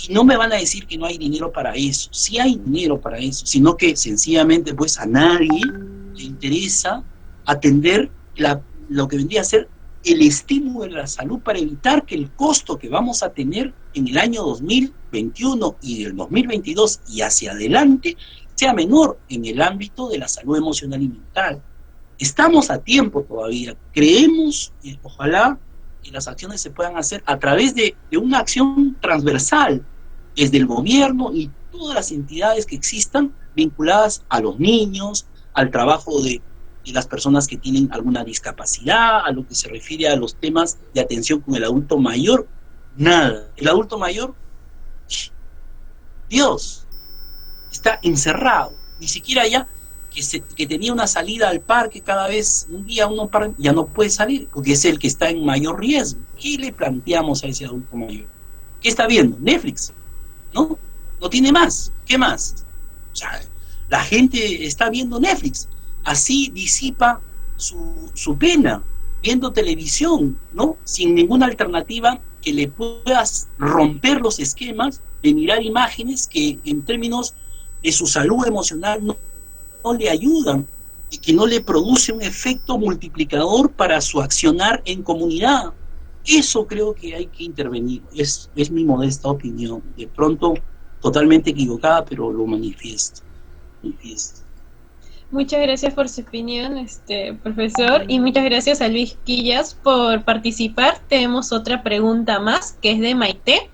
Y no me van a decir que no hay dinero para eso. Sí hay dinero para eso, sino que sencillamente pues a nadie le interesa atender lo que vendría a ser el estímulo de la salud para evitar que el costo que vamos a tener en el año 2021 y del 2022 y hacia adelante sea menor en el ámbito de la salud emocional y mental. Estamos a tiempo todavía. Creemos, ojalá, que las acciones se puedan hacer a través de una acción transversal desde el gobierno y todas las entidades que existan vinculadas a los niños, al trabajo de las personas que tienen alguna discapacidad, a lo que se refiere a los temas de atención con el adulto mayor. Nada. El adulto mayor, Dios, está encerrado. Ni siquiera ya que tenía una salida al parque cada vez, un día ya no puede salir, porque es el que está en mayor riesgo. ¿Qué le planteamos a ese adulto mayor? ¿Qué está viendo? Netflix, ¿no? No tiene más. ¿Qué más? O sea, la gente está viendo Netflix. Así disipa su pena, viendo televisión, ¿no? Sin ninguna alternativa que le puedas romper los esquemas de mirar imágenes que en términos de su salud emocional no le ayudan y que no le produce un efecto multiplicador para su accionar en comunidad. Eso creo que hay que intervenir. Es mi modesta opinión. De pronto, totalmente equivocada, pero lo manifiesto. Muchas gracias por su opinión, profesor, y muchas gracias a Luis Quillas por participar. Tenemos otra pregunta más, que es de Maite,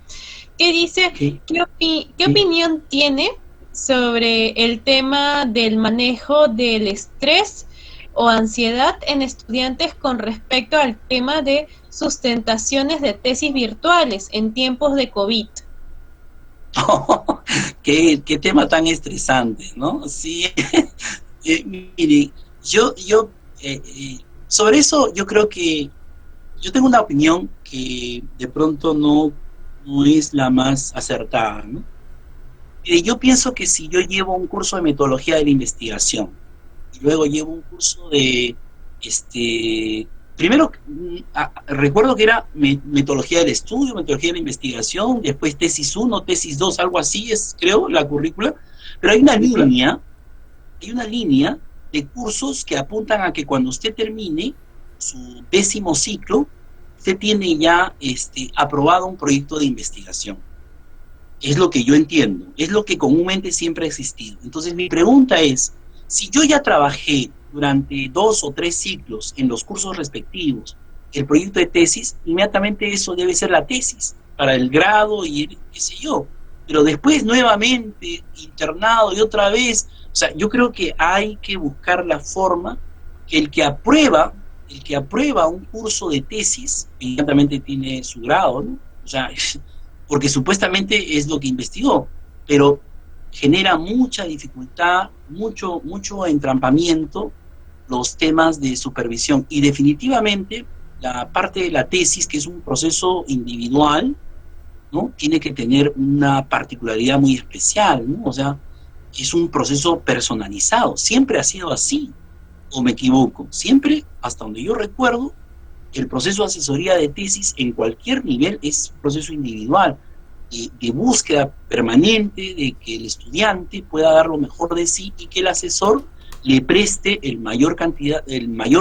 que dice, ¿qué opinión tiene sobre el tema del manejo del estrés o ansiedad en estudiantes con respecto al tema de sustentaciones de tesis virtuales en tiempos de COVID? Qué tema tan estresante, ¿no? Sí. Mire, yo sobre eso yo creo que yo tengo una opinión que de pronto no es la más acertada, ¿no? Mire, yo pienso que si yo llevo un curso de metodología de la investigación y luego llevo un curso de primero recuerdo que era metodología del estudio, metodología de la investigación, después tesis 1, tesis 2, algo así es, creo, la currícula, pero hay una línea de cursos que apuntan a que cuando usted termine su 10º ciclo, usted tiene ya aprobado un proyecto de investigación. Es lo que yo entiendo, es lo que comúnmente siempre ha existido. Entonces mi pregunta es, si yo ya trabajé durante 2 o 3 ciclos en los cursos respectivos el proyecto de tesis, inmediatamente eso debe ser la tesis para el grado y el, qué sé yo. Pero después nuevamente internado y otra vez, o sea, yo creo que hay que buscar la forma que el que aprueba un curso de tesis, inmediatamente tiene su grado, ¿no? O sea, porque supuestamente es lo que investigó, pero genera mucha dificultad, mucho entrampamiento los temas de supervisión y definitivamente la parte de la tesis, que es un proceso individual, ¿no? Tiene que tener una particularidad muy especial, ¿no? O sea, es un proceso personalizado, siempre ha sido así, o me equivoco, siempre, hasta donde yo recuerdo, el proceso de asesoría de tesis en cualquier nivel es un proceso individual, de búsqueda permanente, de que el estudiante pueda dar lo mejor de sí y que el asesor le preste el mayor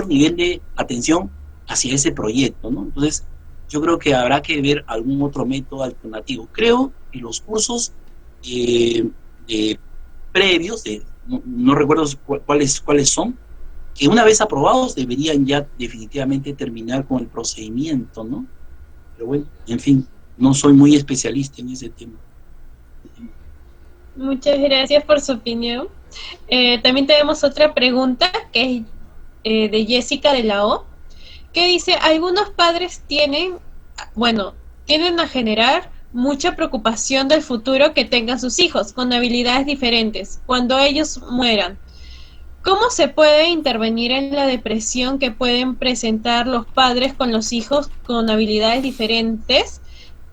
nivel de atención hacia ese proyecto, ¿no? Entonces, yo creo que habrá que ver algún otro método alternativo. Creo que los cursos eh, previos, no recuerdo cuáles son, que una vez aprobados deberían ya definitivamente terminar con el procedimiento, ¿no? Pero bueno, en fin, no soy muy especialista en ese tema. Muchas gracias por su opinión. También tenemos otra pregunta que es de Jessica de la O, que dice, algunos padres tienden a generar mucha preocupación del futuro que tengan sus hijos con habilidades diferentes cuando ellos mueran. ¿Cómo se puede intervenir en la depresión que pueden presentar los padres con los hijos con habilidades diferentes?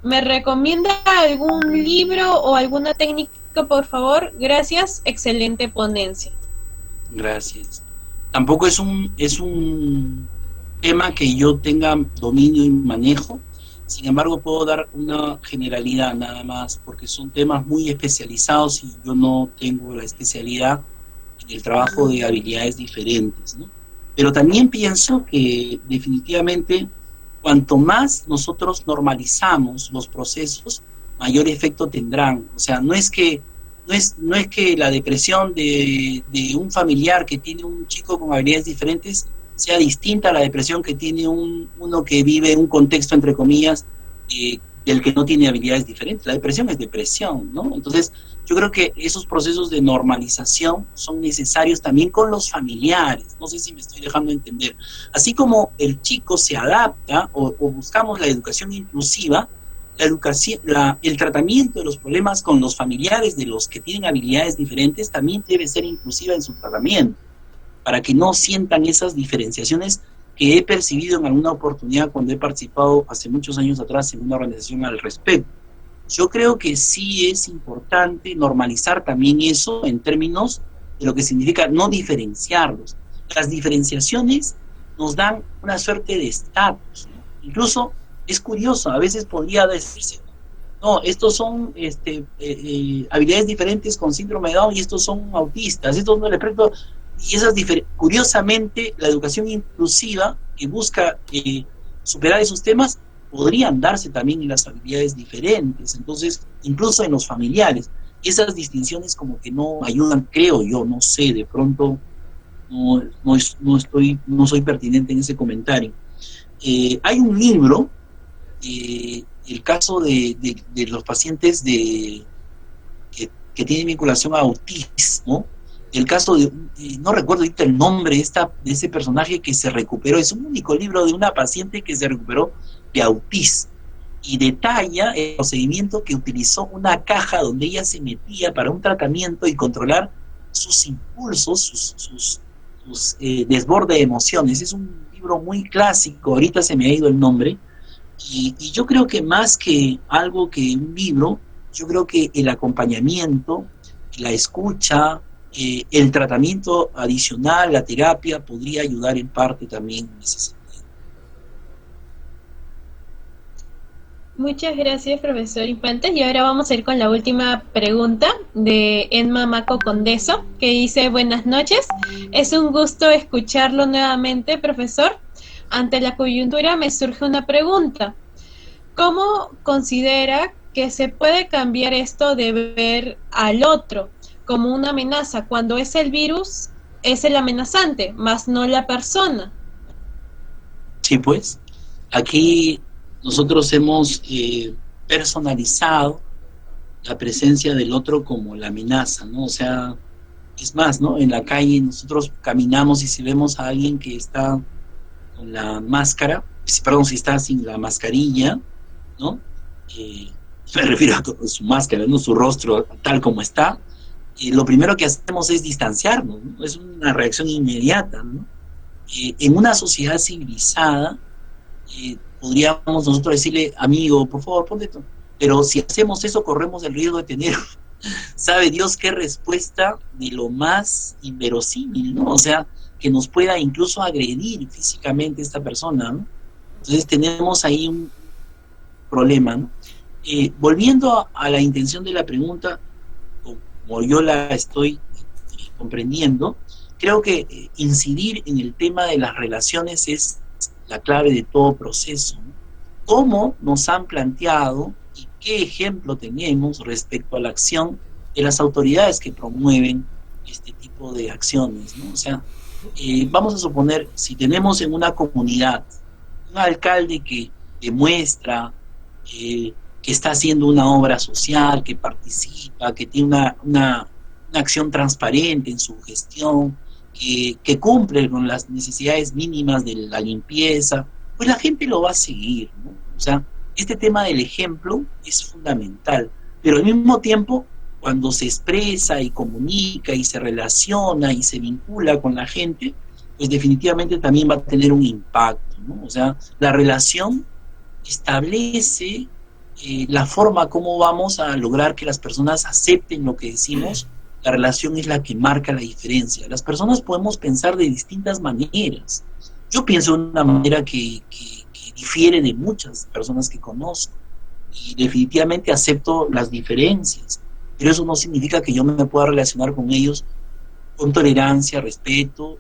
¿Me recomienda algún libro o alguna técnica, por favor? Gracias, excelente ponencia. Gracias. Tampoco es un tema que yo tenga dominio y manejo, sin embargo puedo dar una generalidad nada más, porque son temas muy especializados y yo no tengo la especialidad en el trabajo de habilidades diferentes, ¿no? Pero también pienso que definitivamente cuanto más nosotros normalizamos los procesos, mayor efecto tendrán. O sea, no es que la depresión de un familiar que tiene un chico con habilidades diferentes sea distinta a la depresión que tiene uno que vive en un contexto, entre comillas, del que no tiene habilidades diferentes. La depresión es depresión, ¿no? Entonces, yo creo que esos procesos de normalización son necesarios también con los familiares. No sé si me estoy dejando entender. Así como el chico se adapta o buscamos la educación inclusiva, el tratamiento de los problemas con los familiares de los que tienen habilidades diferentes también debe ser inclusiva en su tratamiento, para que no sientan esas diferenciaciones que he percibido en alguna oportunidad cuando he participado hace muchos años atrás en una organización al respecto. Yo creo que sí es importante normalizar también eso en términos de lo que significa no diferenciarlos. Las diferenciaciones nos dan una suerte de estatus, ¿no? Incluso es curioso, a veces podría decirse, no, estos son habilidades diferentes con síndrome de Down y estos son autistas, estos no les presto. Y esas curiosamente, la educación inclusiva que busca superar esos temas podrían darse también en las habilidades diferentes, entonces, incluso en los familiares. Esas distinciones como que no ayudan, creo yo, no sé, de pronto no soy pertinente en ese comentario. Hay un libro, el caso de los pacientes que tienen vinculación a autismo, el caso no recuerdo ahorita el nombre de ese personaje que se recuperó, es un único libro de una paciente que se recuperó de autismo y detalla el procedimiento que utilizó una caja donde ella se metía para un tratamiento y controlar sus impulsos, sus desborde de emociones. Es un libro muy clásico, ahorita se me ha ido el nombre, y yo creo que más que algo que un libro, yo creo que el acompañamiento, la escucha, el tratamiento adicional, la terapia, podría ayudar en parte también en ese sentido. Muchas gracias, profesor Infantes. Y ahora vamos a ir con la última pregunta de Enma Maco Condeso, que dice: buenas noches, es un gusto escucharlo nuevamente, profesor. ante la coyuntura me surge una pregunta. ¿Cómo considera que se puede cambiar esto de ver al otro como una amenaza cuando es el virus, es el amenazante, más no la persona? Sí, pues, aquí nosotros hemos personalizado la presencia del otro como la amenaza, ¿no? O sea, es más, ¿no? En la calle nosotros caminamos y si vemos a alguien que está con la máscara, perdón, si está sin la mascarilla, ¿no? Eh, me refiero a su máscara, no su rostro tal como está, lo primero que hacemos es distanciarnos, ¿no? Es una reacción inmediata, ¿no? En una sociedad civilizada, podríamos nosotros decirle, amigo, por favor, ponte tú. Pero si hacemos eso, corremos el riesgo de tener, sabe Dios qué respuesta de lo más inverosímil, ¿no? O sea, que nos pueda incluso agredir físicamente esta persona, ¿no? Entonces tenemos ahí un problema, ¿no? Volviendo a la intención de la pregunta, como yo la estoy comprendiendo, creo que incidir en el tema de las relaciones es la clave de todo proceso, ¿no? ¿Cómo nos han planteado y qué ejemplo tenemos respecto a la acción de las autoridades que promueven este tipo de acciones, ¿no? O sea, vamos a suponer, si tenemos en una comunidad un alcalde que demuestra que está haciendo una obra social, que participa, que tiene una acción transparente en su gestión, que cumple con las necesidades mínimas de la limpieza, pues la gente lo va a seguir, ¿no? O sea, este tema del ejemplo es fundamental, pero al mismo tiempo, cuando se expresa y comunica y se relaciona y se vincula con la gente, pues definitivamente también va a tener un impacto, ¿no? O sea, la relación establece la forma como vamos a lograr que las personas acepten lo que decimos. La relación es la que marca la diferencia. Las personas podemos pensar de distintas maneras. Yo pienso de una manera que difiere de muchas personas que conozco y definitivamente acepto las diferencias, pero eso no significa que yo me pueda relacionar con ellos con tolerancia, respeto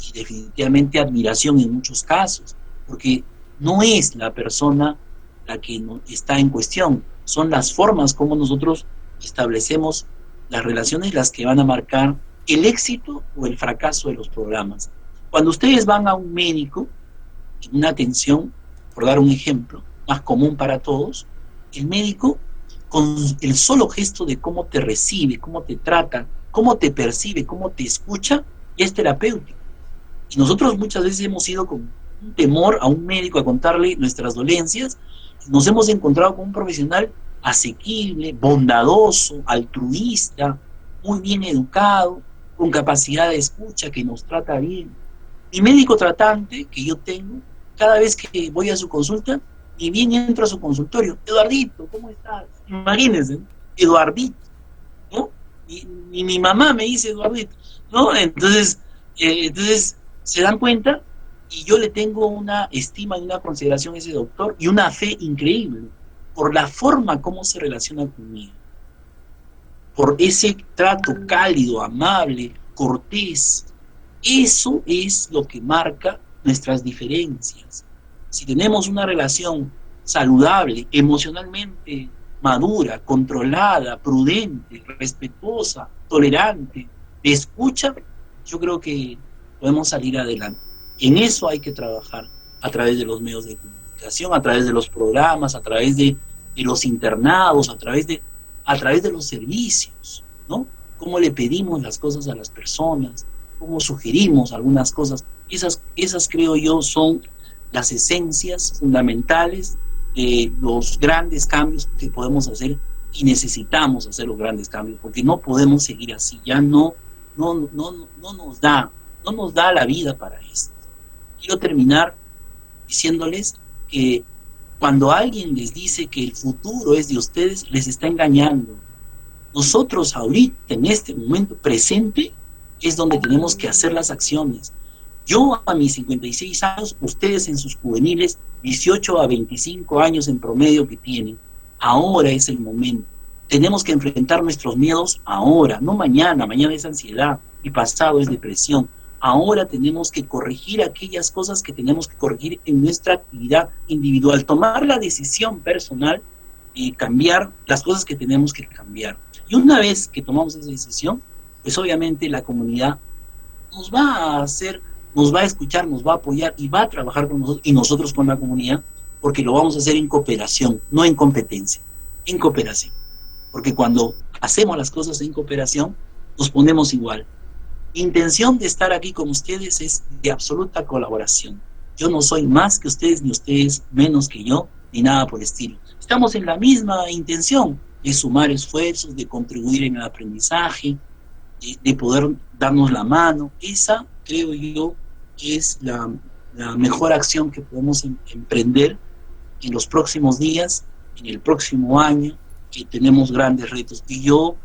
y definitivamente admiración en muchos casos, porque no es la persona la que no, está en cuestión, son las formas como nosotros establecemos las relaciones las que van a marcar el éxito o el fracaso de los programas. Cuando ustedes van a un médico, en una atención, por dar un ejemplo, más común para todos, el médico, con el solo gesto de cómo te recibe, cómo te trata, cómo te percibe, cómo te escucha, es terapéutico. Y nosotros muchas veces hemos ido con un temor a un médico a contarle nuestras dolencias, nos hemos encontrado con un profesional asequible, bondadoso, altruista, muy bien educado, con capacidad de escucha, que nos trata bien. Mi médico tratante que yo tengo, cada vez que voy a su consulta, y bien entro a su consultorio, Eduardito, ¿cómo estás? Imagínense, ¿no? Eduardito, ¿no? Y mi mamá me dice Eduardito, ¿no? Entonces se dan cuenta y yo le tengo una estima y una consideración a ese doctor y una fe increíble por la forma como se relaciona conmigo, por ese trato cálido, amable, cortés. Eso es lo que marca nuestras diferencias. Si tenemos una relación saludable, emocionalmente madura, controlada, prudente, respetuosa, tolerante, de escucha, yo creo que podemos salir adelante. En eso hay que trabajar a través de los medios de comunicación, a través de los programas, a través de los internados, a través de los servicios, ¿no? Cómo le pedimos las cosas a las personas, cómo sugerimos algunas cosas. Esas creo yo son las esencias fundamentales de los grandes cambios que podemos hacer y necesitamos hacer los grandes cambios, porque no podemos seguir así, ya no nos da la vida para esto. Quiero terminar diciéndoles que cuando alguien les dice que el futuro es de ustedes, les está engañando. Nosotros ahorita, en este momento presente, es donde tenemos que hacer las acciones. Yo a mis 56 años, ustedes en sus juveniles, 18 a 25 años en promedio que tienen, ahora es el momento. Tenemos que enfrentar nuestros miedos ahora, no mañana. Mañana es ansiedad y pasado es depresión. ahora tenemos que corregir aquellas cosas que tenemos que corregir en nuestra actividad individual, tomar la decisión personal y cambiar las cosas que tenemos que cambiar. Y una vez que tomamos esa decisión, pues obviamente la comunidad nos va a hacer, nos va a escuchar, nos va a apoyar y va a trabajar con nosotros y nosotros con la comunidad, porque lo vamos a hacer en cooperación, no en competencia, en cooperación. Porque cuando hacemos las cosas en cooperación, nos ponemos igual. Mi intención de estar aquí con ustedes es de absoluta colaboración. Yo no soy más que ustedes, ni ustedes menos que yo, ni nada por el estilo. Estamos en la misma intención de sumar esfuerzos, de contribuir en el aprendizaje, de poder darnos la mano. Esa, creo yo, es la mejor acción que podemos emprender en los próximos días, en el próximo año, que tenemos grandes retos. Y yo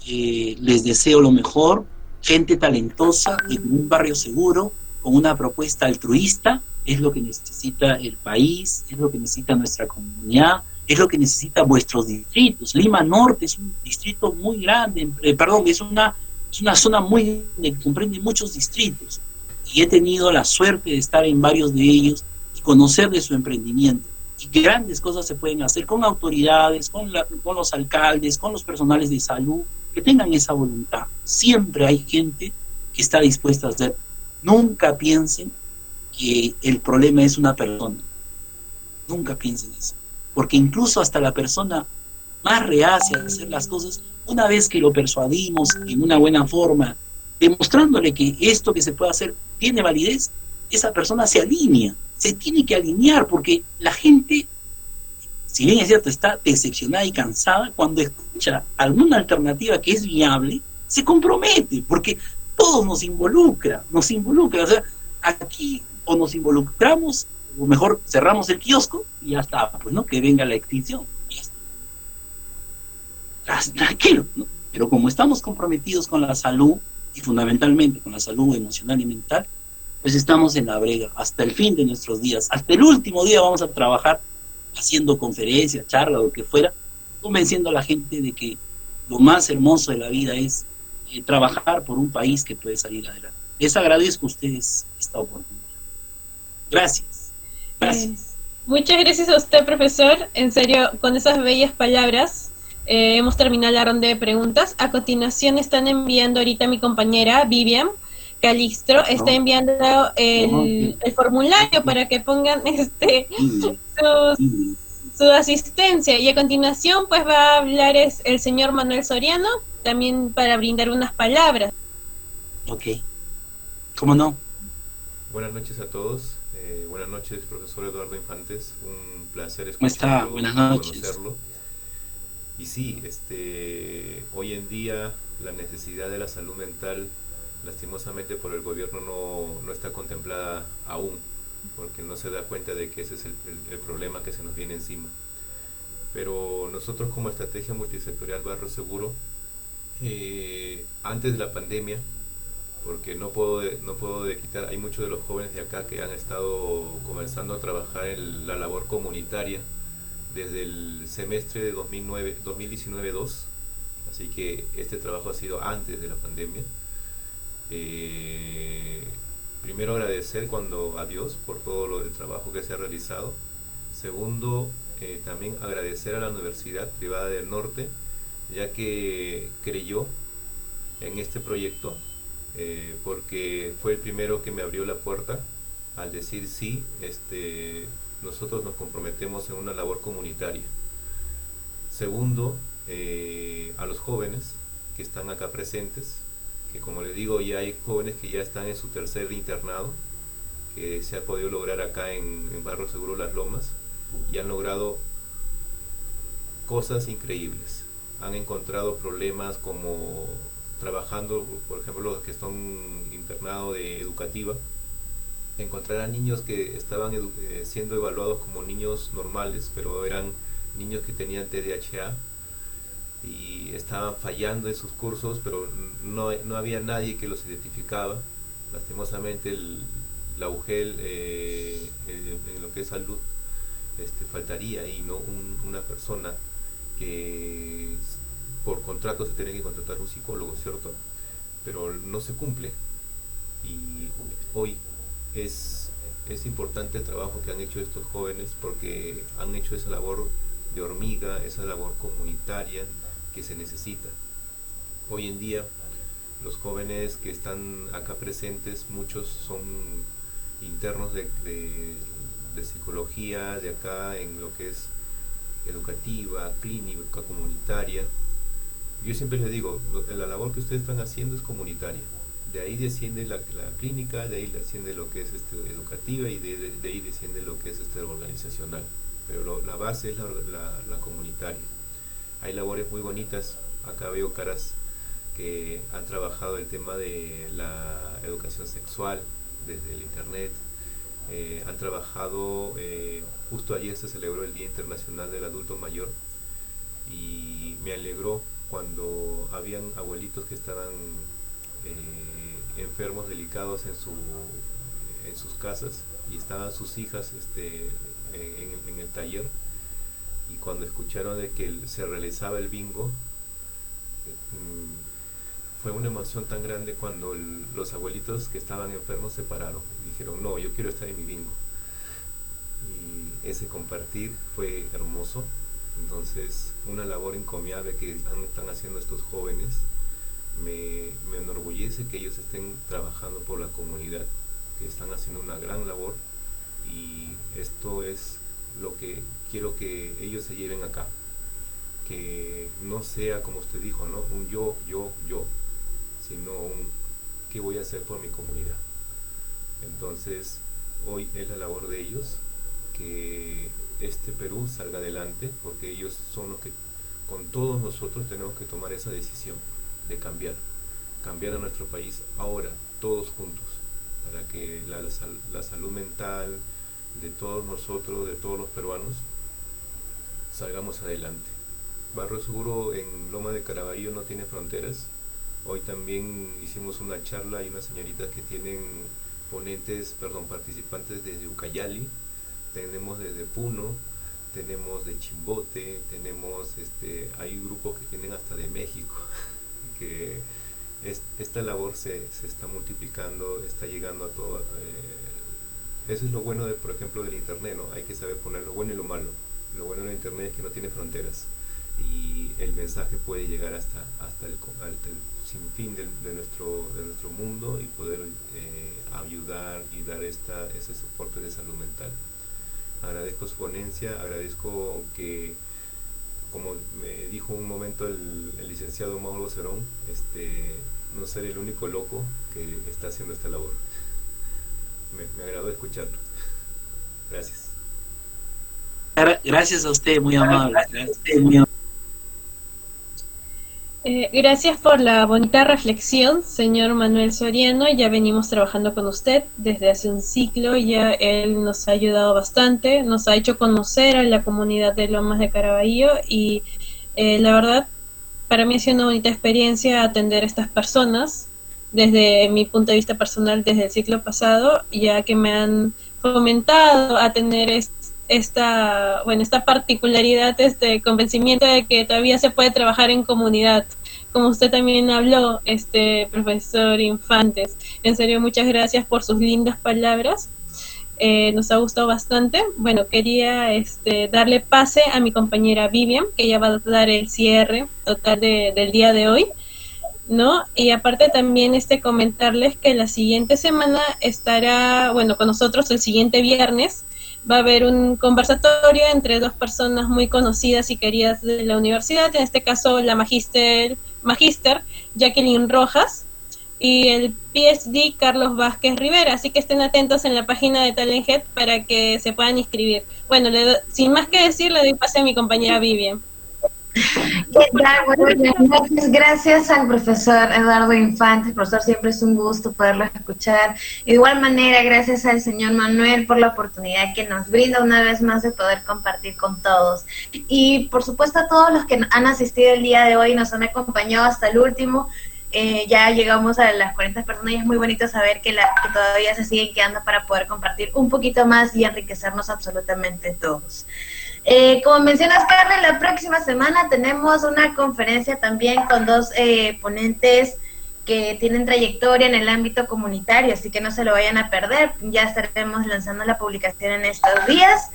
les deseo lo mejor, gente talentosa, en un barrio seguro, con una propuesta altruista, es lo que necesita el país, es lo que necesita nuestra comunidad, es lo que necesita vuestros distritos. Lima Norte es un distrito muy grande, es una zona muy que comprende muchos distritos, y he tenido la suerte de estar en varios de ellos y conocer de su emprendimiento. Y grandes cosas se pueden hacer con autoridades, con los alcaldes, con los personales de salud, que tengan esa voluntad. Siempre hay gente que está dispuesta a hacer. Nunca piensen que el problema es una persona. Nunca piensen eso. Porque incluso hasta la persona más reacia a hacer las cosas, una vez que lo persuadimos en una buena forma, demostrándole que esto que se puede hacer tiene validez, esa persona se alinea, se tiene que alinear, porque la gente, si bien es cierto, está decepcionada y cansada, cuando escucha alguna alternativa que es viable, se compromete, porque todo nos involucra, o sea, aquí o nos involucramos, o mejor cerramos el kiosco y ya está, pues, ¿no? Que venga la extinción, ya está. Tranquilo, ¿no? Pero como estamos comprometidos con la salud, y fundamentalmente con la salud emocional y mental, pues estamos en la brega hasta el fin de nuestros días. Hasta el último día vamos a trabajar haciendo conferencias, charlas, lo que fuera, convenciendo a la gente de que lo más hermoso de la vida es trabajar por un país que puede salir adelante. Les agradezco a ustedes esta oportunidad. Gracias. Gracias. Muchas gracias a usted, profesor. En serio, con esas bellas palabras, hemos terminado la ronda de preguntas. A continuación están enviando ahorita mi compañera Vivian Calixto está enviando el formulario para que pongan su asistencia, y a continuación pues va a hablar el señor Manuel Soriano, también para brindar unas palabras. Ok, ¿cómo no? Buenas noches a todos, buenas noches, profesor Eduardo Infantes, un placer ¿Cómo está? Buenas noches. Conocerlo. Y sí, hoy en día la necesidad de la salud mental, lastimosamente por el gobierno no está contemplada aún, porque no se da cuenta de que ese es el problema que se nos viene encima. Pero nosotros, como estrategia multisectorial Barrio Seguro, antes de la pandemia, porque no puedo quitar, hay muchos de los jóvenes de acá que han estado comenzando a trabajar en la labor comunitaria desde el semestre de 2019-2, así que este trabajo ha sido antes de la pandemia. Primero agradecer a Dios por todo el trabajo que se ha realizado. Segundo, también agradecer a la Universidad Privada del Norte, ya que creyó en este proyecto, porque fue el primero que me abrió la puerta al decir sí, nosotros nos comprometemos en una labor comunitaria. Segundo, a los jóvenes que están acá presentes, que como les digo, ya hay jóvenes que ya están en su tercer internado, que se ha podido lograr acá en Barrio Seguro Las Lomas, y han logrado cosas increíbles. Han encontrado problemas como trabajando, por ejemplo, los que están internados de educativa, encontrar a niños que estaban siendo evaluados como niños normales, pero eran niños que tenían TDAH y estaban fallando en sus cursos, pero no había nadie que los identificaba. Lastimosamente la UGEL en lo que es salud faltaría ahí, ¿no? Una persona que por contrato se tiene que contratar un psicólogo, ¿cierto? Pero no se cumple. Y hoy es importante el trabajo que han hecho estos jóvenes, porque han hecho esa labor de hormiga, esa labor comunitaria que se necesita. Hoy en día los jóvenes que están acá presentes, muchos son internos de psicología, de acá en lo que es educativa, clínica, comunitaria. Yo siempre les digo, la labor que ustedes están haciendo es comunitaria. De ahí desciende la clínica, de ahí desciende lo que es educativa, y de ahí desciende lo que es organizacional. Pero la base es la comunitaria. Hay labores muy bonitas. Acá veo caras que han trabajado el tema de la educación sexual desde el internet. Han trabajado, justo ayer se celebró el Día Internacional del Adulto Mayor, y me alegró cuando habían abuelitos que estaban enfermos, delicados en sus casas, y estaban sus hijas en el taller, y cuando escucharon de que se realizaba el bingo, fue una emoción tan grande cuando los abuelitos que estaban enfermos se pararon y dijeron, no, yo quiero estar en mi bingo. Y ese compartir fue hermoso. Entonces, una labor encomiable que están haciendo estos jóvenes. Me enorgullece que ellos estén trabajando por la comunidad, que están haciendo una gran labor, y esto es lo que quiero que ellos se lleven acá, que no sea como usted dijo, ¿no? Un yo, sino un ¿qué voy a hacer por mi comunidad? Entonces, hoy es la labor de ellos que este Perú salga adelante, porque ellos son los que con todos nosotros tenemos que tomar esa decisión de cambiar a nuestro país ahora, todos juntos, para que la salud mental de todos nosotros, de todos los peruanos, salgamos adelante. Barrio Seguro en Loma de Caraballo no tiene fronteras. Hoy también hicimos una charla, hay unas señoritas que tienen participantes desde Ucayali, tenemos desde Puno, tenemos de Chimbote, tenemos hay grupos que tienen hasta de México, que esta labor se está multiplicando, está llegando a todo. Eso es lo bueno, por ejemplo, del internet, ¿no? Hay que saber poner lo bueno y lo malo. Lo bueno del internet es que no tiene fronteras, y el mensaje puede llegar hasta el sinfín de nuestro mundo, y poder ayudar y dar ese soporte de salud mental. Agradezco su ponencia, agradezco que, como me dijo un momento el licenciado Mauro Cerón, no ser el único loco que está haciendo esta labor. Me agradó escucharlo. Gracias. Gracias a usted, muy amable. Gracias por la bonita reflexión, señor Manuel Soriano. Ya venimos trabajando con usted desde hace un ciclo, ya él nos ha ayudado bastante, nos ha hecho conocer a la comunidad de Lomas de Caraballo, y la verdad, para mí ha sido una bonita experiencia atender a estas personas, desde mi punto de vista personal, desde el ciclo pasado, ya que me han fomentado a tener esta particularidad, este convencimiento de que todavía se puede trabajar en comunidad, como usted también habló, profesor Infantes. En serio, muchas gracias por sus lindas palabras, nos ha gustado bastante. Bueno, quería darle pase a mi compañera Vivian, que ella va a dar el cierre total del día de hoy, ¿no? Y aparte también comentarles que la siguiente semana estará, con nosotros el siguiente viernes. Va a haber un conversatorio entre dos personas muy conocidas y queridas de la universidad, en este caso la magíster Jacqueline Rojas y el PhD Carlos Vázquez Rivera, así que estén atentos en la página de Talent para que se puedan inscribir. Bueno, sin más que decir, le doy pase a mi compañera Vivian. ¿Qué tal? Buenas noches. Gracias al profesor Eduardo Infantes. Profesor, siempre es un gusto poderlo escuchar. De igual manera, gracias al señor Manuel por la oportunidad que nos brinda una vez más de poder compartir con todos. Y por supuesto a todos los que han asistido el día de hoy y nos han acompañado hasta el último. Ya llegamos a las 40 personas y es muy bonito saber que todavía se siguen quedando para poder compartir un poquito más y enriquecernos absolutamente todos. Como mencionas, Carla, la próxima semana tenemos una conferencia también con dos ponentes que tienen trayectoria en el ámbito comunitario, así que no se lo vayan a perder. Ya estaremos lanzando la publicación en estos días.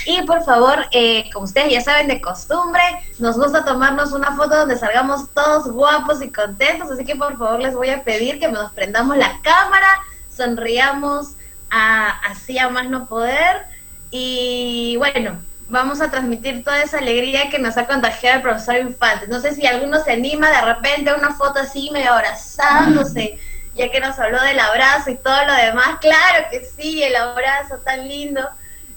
Y por favor, como ustedes ya saben de costumbre, nos gusta tomarnos una foto donde salgamos todos guapos y contentos, así que por favor les voy a pedir que nos prendamos la cámara, sonriamos así a más no poder, y bueno, vamos a transmitir toda esa alegría que nos ha contagiado el profesor Infantes. No sé si alguno se anima de repente a una foto así medio abrazándose, ya que nos habló del abrazo y todo lo demás. Claro que sí, el abrazo tan lindo.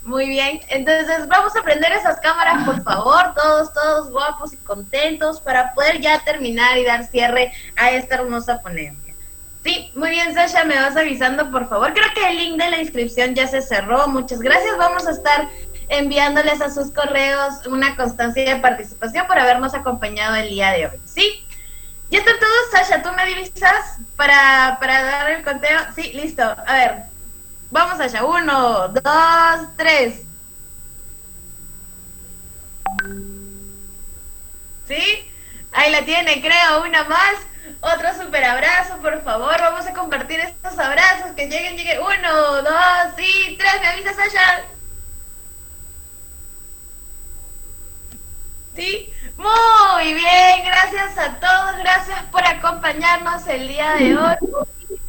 Muy bien, entonces vamos a prender esas cámaras, por favor, todos guapos y contentos, para poder ya terminar y dar cierre a esta hermosa ponencia. Sí, muy bien, Sasha, me vas avisando, por favor. Creo que el link de la inscripción ya se cerró. Muchas gracias. Vamos a estar enviándoles a sus correos una constancia de participación por habernos acompañado el día de hoy. ¿Sí? ¿Ya están todos? Sasha, ¿tú me avisas para dar el conteo? Sí, listo. A ver, vamos allá. 1, 2, 3. ¿Sí? Ahí la tiene, creo, una más. Otro super abrazo, por favor. Vamos a compartir estos abrazos. Que lleguen. 1, 2, sí, 3. ¿Me avisas, Sasha? ¿Sí? Muy bien, gracias a todos, gracias por acompañarnos el día de hoy.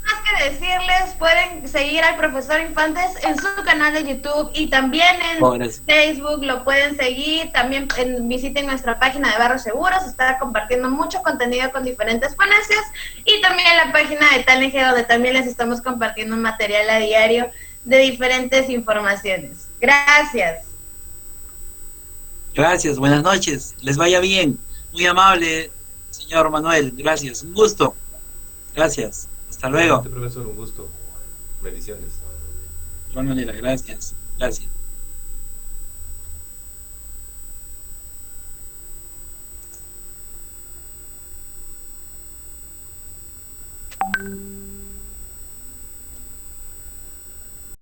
Más que decirles, pueden seguir al profesor Infantes en su canal de YouTube y también en Facebook lo pueden seguir. También visiten nuestra página de Barrio Seguro, se está compartiendo mucho contenido con diferentes ponencias, y también la página de Talented, donde también les estamos compartiendo material a diario de diferentes informaciones. Gracias. Gracias, buenas noches, les vaya bien. Muy amable, señor Manuel, gracias, un gusto. Gracias, hasta luego. Profesor, un gusto. Bendiciones. De igual manera, gracias, gracias.